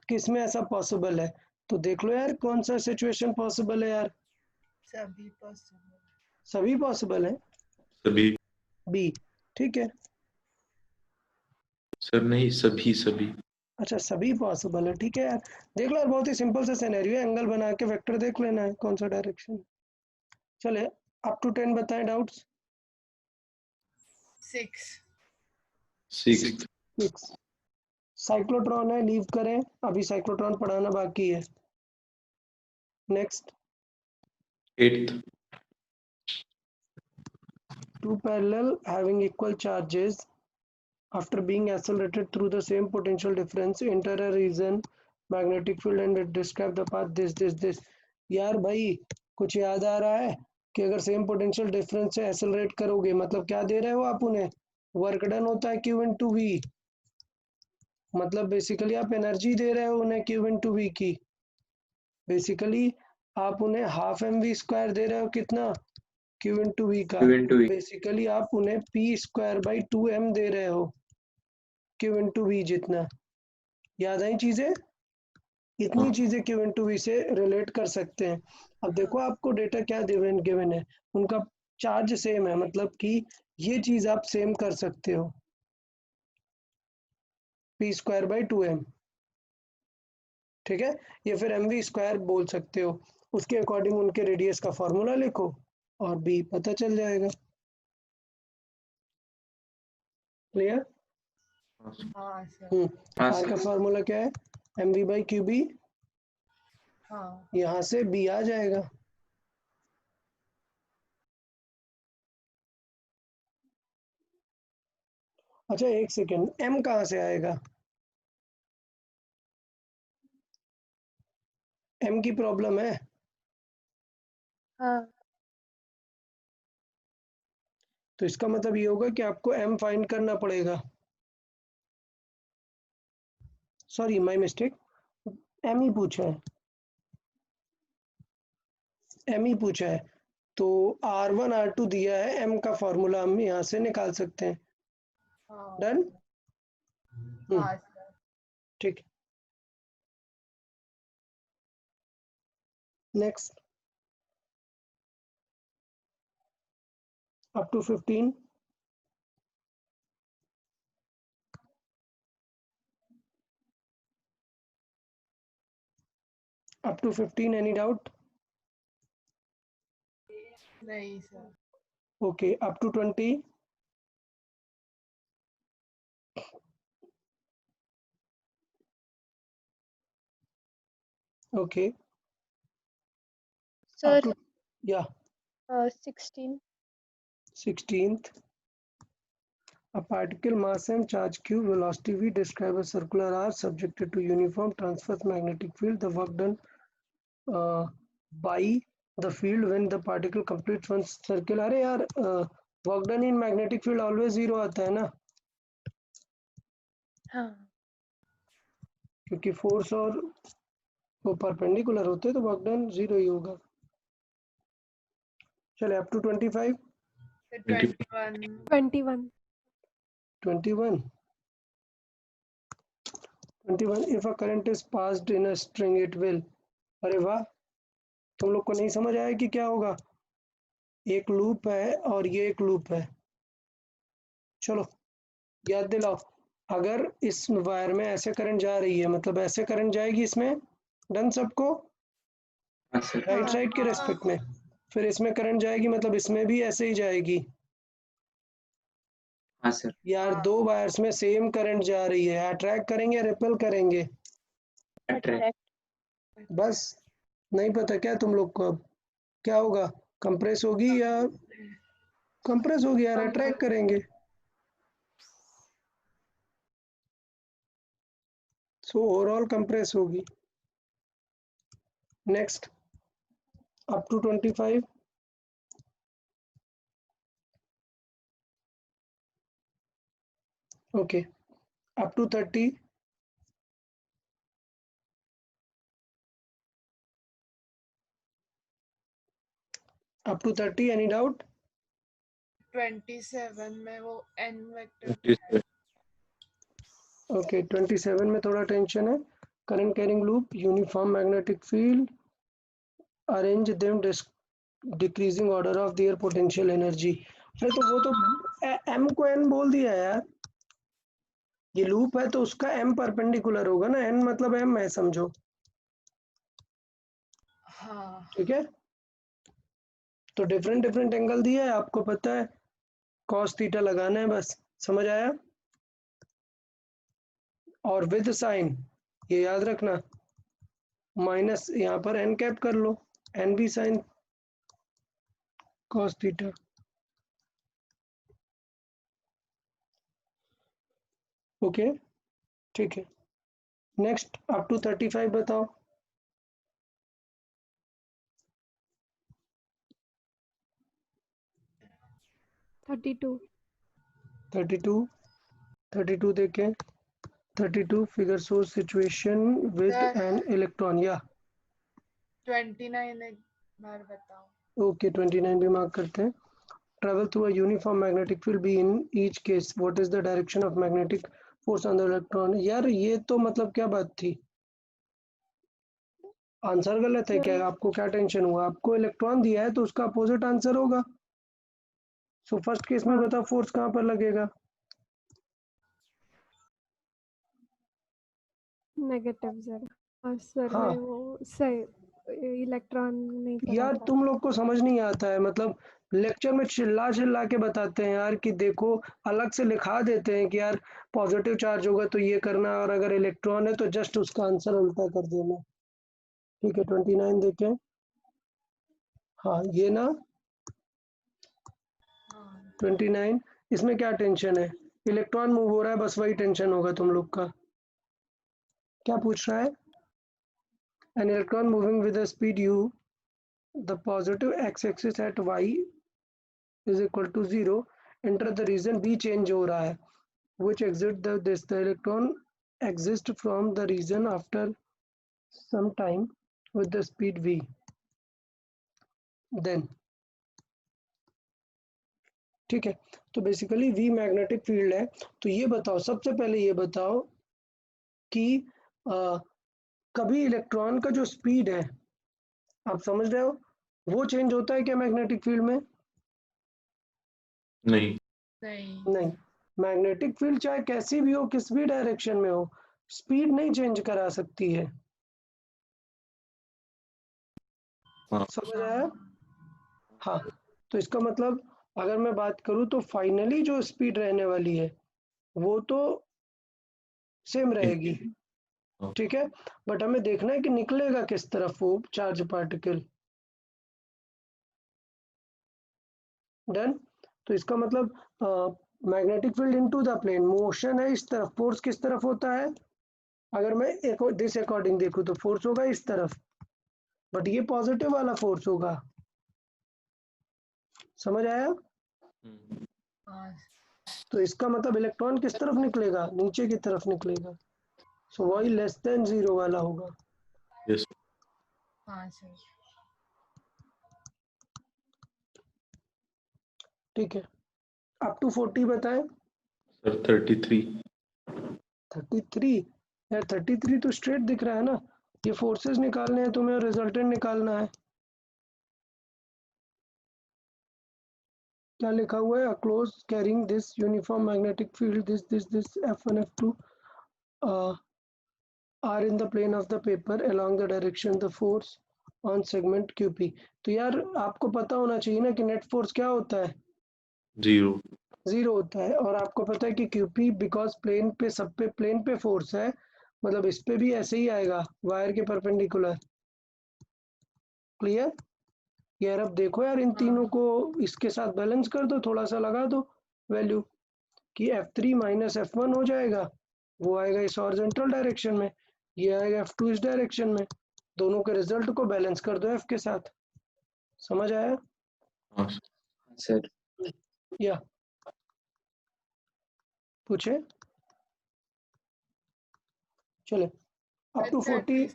किस में ऐसा पॉसिबल है, तो देख लो यार कौन सा सिचुएशन पॉसिबल है यार। सभी पॉसिबल। सभी पॉसिबल है, सभी। बी। ठीक है, सर नहीं, सभी सभी। अच्छा सभी पॉसिबल है, ठीक है यार। देख लो यार, बहुत ही सिंपल सा सिनेरियो है, एंगल बना के वेक्टर देख लेना है कौन सा डायरेक्शन। चले, अप टू 10 बताएं डाउट्स। 6. 6th। 6। साइक्लोट्रॉन है, लीव करें, अभी साइक्लोट्रॉन पढ़ाना बाकी है। Next, 8th। two parallel having equal charges after being accelerated through the same potential difference enter a region magnetic field and describe the path this। यार भाई, कुछ याद आ रहा है कि अगर सेम पोटेंशियल डिफरेंस से एक्सेलरेट करोगे मतलब क्या दे रहे हो आप उन्हें, वर्क डन होता है Q इंटू वी, मतलब बेसिकली आप एनर्जी दे रहे हो उन्हें Q इंटू वी की। बेसिकली आप उन्हें हाफ एम वी स्क्वायर दे रहे हो, कितना, Q इंटू वी का। Q into V। बेसिकली आप उन्हें पी स्क्वायर बाई 2m दे रहे हो, Q इंटू वी जितना। याद आई चीजें, इतनी हाँ चीजें Q इंटू वी से रिलेट कर सकते हैं। अब देखो आपको डेटा क्या गिवन गिवन है, उनका चार्ज सेम है, मतलब कि ये चीज आप सेम कर सकते हो, पी स्क्वायर बाई 2m। ठीक है, या फिर एम वी स्क्वायर बोल सकते हो, उसके अकॉर्डिंग उनके रेडियस का फॉर्मूला लिखो और बी पता चल जाएगा। क्लियर? हाँ सर। हाँ आर का सर। फॉर्मूला क्या है, M V by Q B, हाँ यहाँ से बी आ जाएगा। अच्छा एक सेकेंड, एम कहाँ से आएगा, एम की प्रॉब्लम है। हाँ तो इसका मतलब ये होगा कि आपको m फाइंड करना पड़ेगा। सॉरी, माय मिस्टेक, m ही पूछा है, m ही पूछा है। तो R1 R2 दिया है, m का फॉर्मूला हम यहाँ से निकाल सकते हैं। हाँ डन। हाँ सर। ठीक। Next, up to 15. Up to 15, any doubt? नहीं sir. Okay, up to 20. Okay, up sir to, yeah, 16 16th. A particle mass and charge q, velocity v, describe a circular arc subjected to uniform transverse magnetic field. The work done by the field when the particle completes one circle. अरे यार, work done in magnetic field always 0 आता है ना, हाँ क्योंकि force और वो perpendicular होते हैं तो वर्क डन 0 ही होगा। चले up to 25. 21। 21. 21. 21. If a current is passed in a string, it will. अरे वाह, तुम लोग को नहीं समझ आया कि क्या होगा? एक लूप है और ये एक लूप है। चलो याद दिलाओ, अगर इस वायर में ऐसे करंट जा रही है, मतलब ऐसे करंट जाएगी इसमें। डन सबको? हाँ सर। राइट साइड के हाँ। रेस्पेक्ट में। फिर इसमें करंट जाएगी, मतलब इसमें भी ऐसे ही जाएगी। हाँ सर। यार हाँ। दो वायर्स में सेम करंट जा रही है, अट्रैक्ट करेंगे या रिपेल करेंगे? अट्रैक्ट। अट्रैक्ट। बस नहीं पता क्या तुम लोग को? अब क्या होगा, कंप्रेस होगी या कंप्रेस होगी यार, अट्रैक्ट करेंगे। सो ओवरऑल कंप्रेस होगी। Next, up to 25. Okay, up to 30. Up to 30, any doubt? 27 में वो n वेक्टर 27. ओके, 27 में थोड़ा टेंशन है। Current carrying loop, uniform magnetic field, arrange them decreasing order of their potential energy. अरे तो वो तो एम को एन बोल दिया यार, ये लूप है तो उसका एम परपेंडिकुलर होगा ना, एन मतलब एम है समझो। हाँ ठीक है, तो डिफरेंट डिफरेंट एंगल दिया है, आपको पता है कॉस थीटा लगाना है, बस समझ आया। और विद साइन ये याद रखना, माइनस यहाँ पर एन कैप कर लो, एन भी साइन कॉस थीटा। ओके ठीक है। नेक्स्ट, अप टू 35 बताओ। 32. 32 देखें। 32 figure shows situation with sir an electron, या 29 एक बार बताओ। ओके 29 भी मार्क करते हैं। Travel through a uniform magnetic field be in each case what is the direction of magnetic force on the electron? यार ये तो मतलब क्या बात थी, आंसर गलत है क्या? आपको क्या टेंशन हुआ? आपको इलेक्ट्रॉन दिया है तो उसका अपोजिट आंसर होगा। सो फर्स्ट केस में हाँ बताओ फोर्स कहाँ पर लगेगा? नेगेटिव जरा। हाँ सर हाँ मैं वो सही इलेक्ट्रॉन नहीं पढ़ा यार, था। तुम लोग को समझ नहीं आता है, मतलब लेक्चर में चिल्ला चिल्ला के बताते हैं यार कि देखो, अलग से लिखा देते हैं कि यार पॉजिटिव चार्ज होगा तो ये करना, और अगर इलेक्ट्रॉन है तो जस्ट उसका आंसर उल्टा कर देना। ठीक है, 29 देखें। हाँ ये ना हाँ 29, इसमें क्या टेंशन है? इलेक्ट्रॉन मूव हो रहा है, बस वही टेंशन होगा तुम लोग का। क्या पूछ रहा है? An electron moving with the speed you the positive x-axis at y is equal to 0, enter the region B change हो रहा है, which exit the electron exist from the region after some time with the speed v. Then ठीक है, तो basically v magnetic field है। तो ये बताओ, सबसे पहले ये बताओ कि कभी इलेक्ट्रॉन का जो स्पीड है, आप समझ रहे हो, वो चेंज होता है क्या मैग्नेटिक फील्ड में? नहीं। नहीं, मैग्नेटिक फील्ड चाहे कैसी भी हो, किस भी डायरेक्शन में हो, स्पीड नहीं चेंज करा सकती है। हाँ। समझ आया? हाँ, तो इसका मतलब अगर मैं बात करूं तो फाइनली जो स्पीड रहने वाली है वो तो सेम रहेगी, हाँ। ठीक है, बट हमें देखना है कि निकलेगा किस तरफ वो चार्ज पार्टिकल। डन। तो इसका मतलब magnetic field into the plane, motion है इस तरफ, फोर्स किस तरफ होता है? अगर मैं दिस अकॉर्डिंग देखूं तो फोर्स होगा इस तरफ, बट ये पॉजिटिव वाला फोर्स होगा। समझ आया? तो इसका मतलब इलेक्ट्रॉन किस तरफ निकलेगा? नीचे की तरफ निकलेगा, सो y लेस देन 0 वाला होगा। यस। हाँ सर। ठीक है, अप टू 40 बताएं। सर 33। 33? यार 33 तो स्ट्रेट दिख रहा है ना, ये फोर्सेस निकालने हैं तुम्हें और रिजल्टेंट निकालना है। क्या लिखा हुआ है? Close carrying this uniform magnetic field this F1 F2 are in the plane of the paper along the direction the force on segment QP। तो यार आपको पता होना चाहिए ना कि नेट फोर्स क्या होता है? 0। 0 होता है, और आपको पता है कि QP बिकॉज प्लेन पे, सब पे प्लेन पे फोर्स है, मतलब इस पे भी ऐसे ही आएगा वायर के परपेंडिकुलर। क्लियर? यार अब देखो यार, इन तीनों को इसके साथ बैलेंस कर दो, थोड़ा सा लगा दो वैल्यू कि F3 माइनस F1 हो जाएगा, वो आएगा इस हॉरिजॉन्टल डायरेक्शन में, ये आएगा F2 इस डायरेक्शन में, दोनों के रिजल्ट को बैलेंस कर दो F के साथ। समझ आया? हाँ सर। या पूछे? चले अप टू 40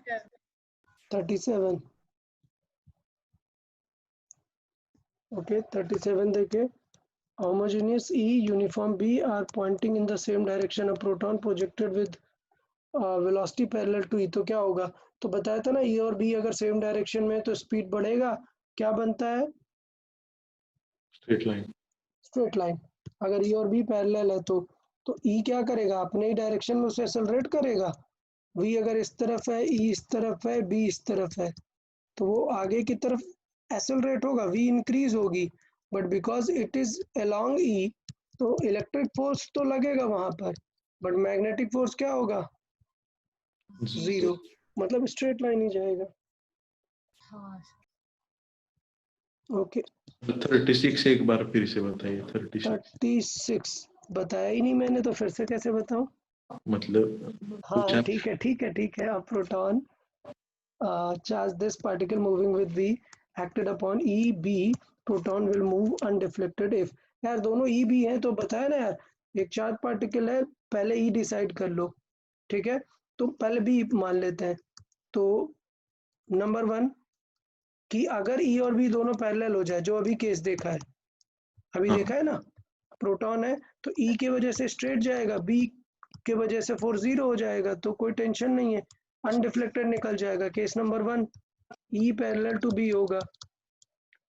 37। ओके 37 देखे, homogeneous E uniform B are pointing in the same direction, a proton projected with velocity parallel to E। तो क्या होगा? तो बताया था ना, E और B अगर सेम डायरेक्शन में है तो स्पीड बढ़ेगा, क्या बनता है? Straight line. Straight line. अगर E और B पैरेलल है तो E क्या करेगा? अपने ही डायरेक्शन में उसे एक्सेलरेट करेगा। V अगर इस तरफ है, E इस तरफ है, B इस तरफ है, तो वो आगे की तरफ एक्सेलरेट होगा, V इंक्रीज होगी, but because it is along E तो इलेक्ट्रिक फोर्स तो लगेगा वहां पर, बट मैग्नेटिक फोर्स क्या होगा? 0, मतलब स्ट्रेट लाइन ही जाएगा। हाँ। ओके 36 एक बार फिर से बताइए। 36 बताया ही नहीं मैंने, तो फिर से कैसे बताऊं? मतलब हाँ ठीक है ठीक है ठीक है। A proton charge this particle moving with V acted upon E B, proton will move undeflected if। यार दोनों E B हैं तो बताया ना यार, एक चार्ज पार्टिकल है, पहले E डिसाइड कर लो, ठीक है, तो पहले B मान लेते हैं। तो नंबर 1 कि अगर E और B दोनों पैरेलल हो जाए, जो अभी केस देखा है, अभी देखा है ना, प्रोटॉन है तो E की वजह से स्ट्रेट जाएगा, B की वजह से फोर्स 0 हो जाएगा, तो कोई टेंशन नहीं है, अनडिफ्लेक्टेड निकल जाएगा। Case number 1 E parallel to B होगा,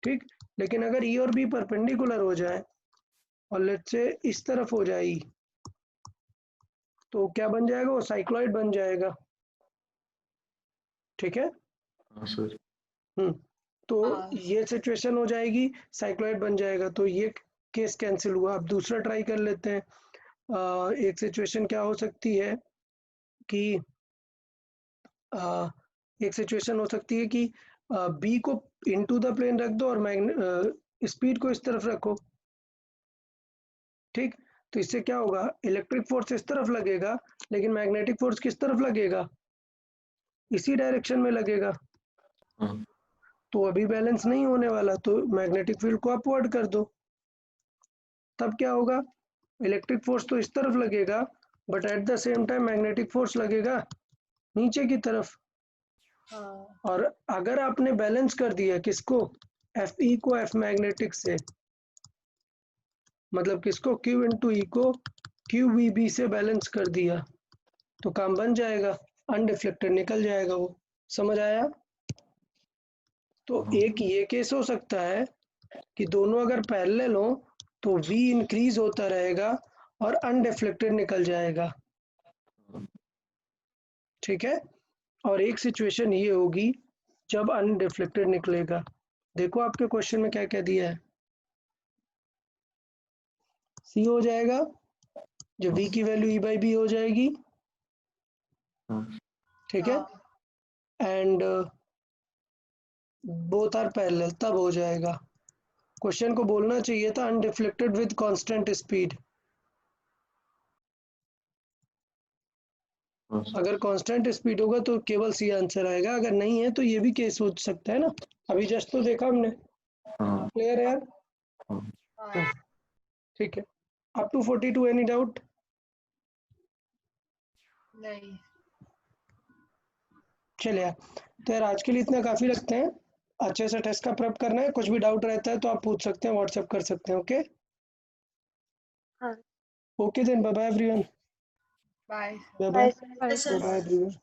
ठीक। लेकिन अगर E और B परपेंडिकुलर हो जाए और लेट्स से इस तरफ हो जाए E, तो क्या बन जाएगा? वो साइक्लॉइड बन जाएगा, ठीक है। हाँ सर। तो ये सिचुएशन हो जाएगी, साइक्लॉइड बन जाएगा, तो ये केस कैंसिल हुआ। अब दूसरा ट्राई कर लेते हैं। एक सिचुएशन क्या हो सकती है कि एक सिचुएशन हो सकती है कि बी को इनटू द प्लेन रख दो और स्पीड को इस तरफ रखो, ठीक। तो इससे क्या होगा? इलेक्ट्रिक फोर्स इस तरफ लगेगा, लेकिन मैग्नेटिक फोर्स किस तरफ लगेगा? इसी डायरेक्शन में लगेगा। हाँ। तो अभी बैलेंस नहीं होने वाला, तो मैग्नेटिक फील्ड को अपवर्ड कर दो। तब क्या होगा, इलेक्ट्रिक फोर्स तो इस तरफ लगेगा, but at the same time magnetic force लगेगा नीचे की तरफ। हाँ और अगर आपने बैलेंस कर दिया किसको, एफ ई को एफ मैग्नेटिक से, मतलब किसको, क्यू इंटू ई को क्यू वी बी से बैलेंस कर दिया, तो काम बन जाएगा, अनडिफ्लेक्टेड निकल जाएगा वो। समझ आया? तो एक ये केस हो सकता है कि दोनों अगर पैरेलल हो तो v इंक्रीज होता रहेगा और अनडिफ्लेक्टेड निकल जाएगा, ठीक है। और एक सिचुएशन ये होगी जब अनडिफ्लेक्टेड निकलेगा। देखो आपके क्वेश्चन में क्या क्या दिया है, सी हो जाएगा जब v की वैल्यू e बाई बी हो जाएगी, ठीक है, हाँ एंड बोथ आर पैरेलल, तब हो जाएगा। क्वेश्चन को बोलना चाहिए था अनडिफ्लेक्टेड विद कांस्टेंट स्पीड। अगर कांस्टेंट स्पीड होगा तो केवल सी आंसर आएगा, अगर नहीं है तो ये भी केस हो सकता है ना। अभी जस्ट तो देखा हमने, क्लियर है यार? हाँ ठीक है, अप टू 42 एनी डाउट? नहीं चलिए यार, तो यार आज के लिए इतना काफी रखते हैं। अच्छे से टेस्ट का प्रेप करना है, कुछ भी डाउट रहता है तो आप पूछ सकते हैं, व्हाट्सएप कर सकते हैं। ओके हाँ okay then, bye bye everyone, bye bye bye bye sir. Bye bye sir. Bye everyone.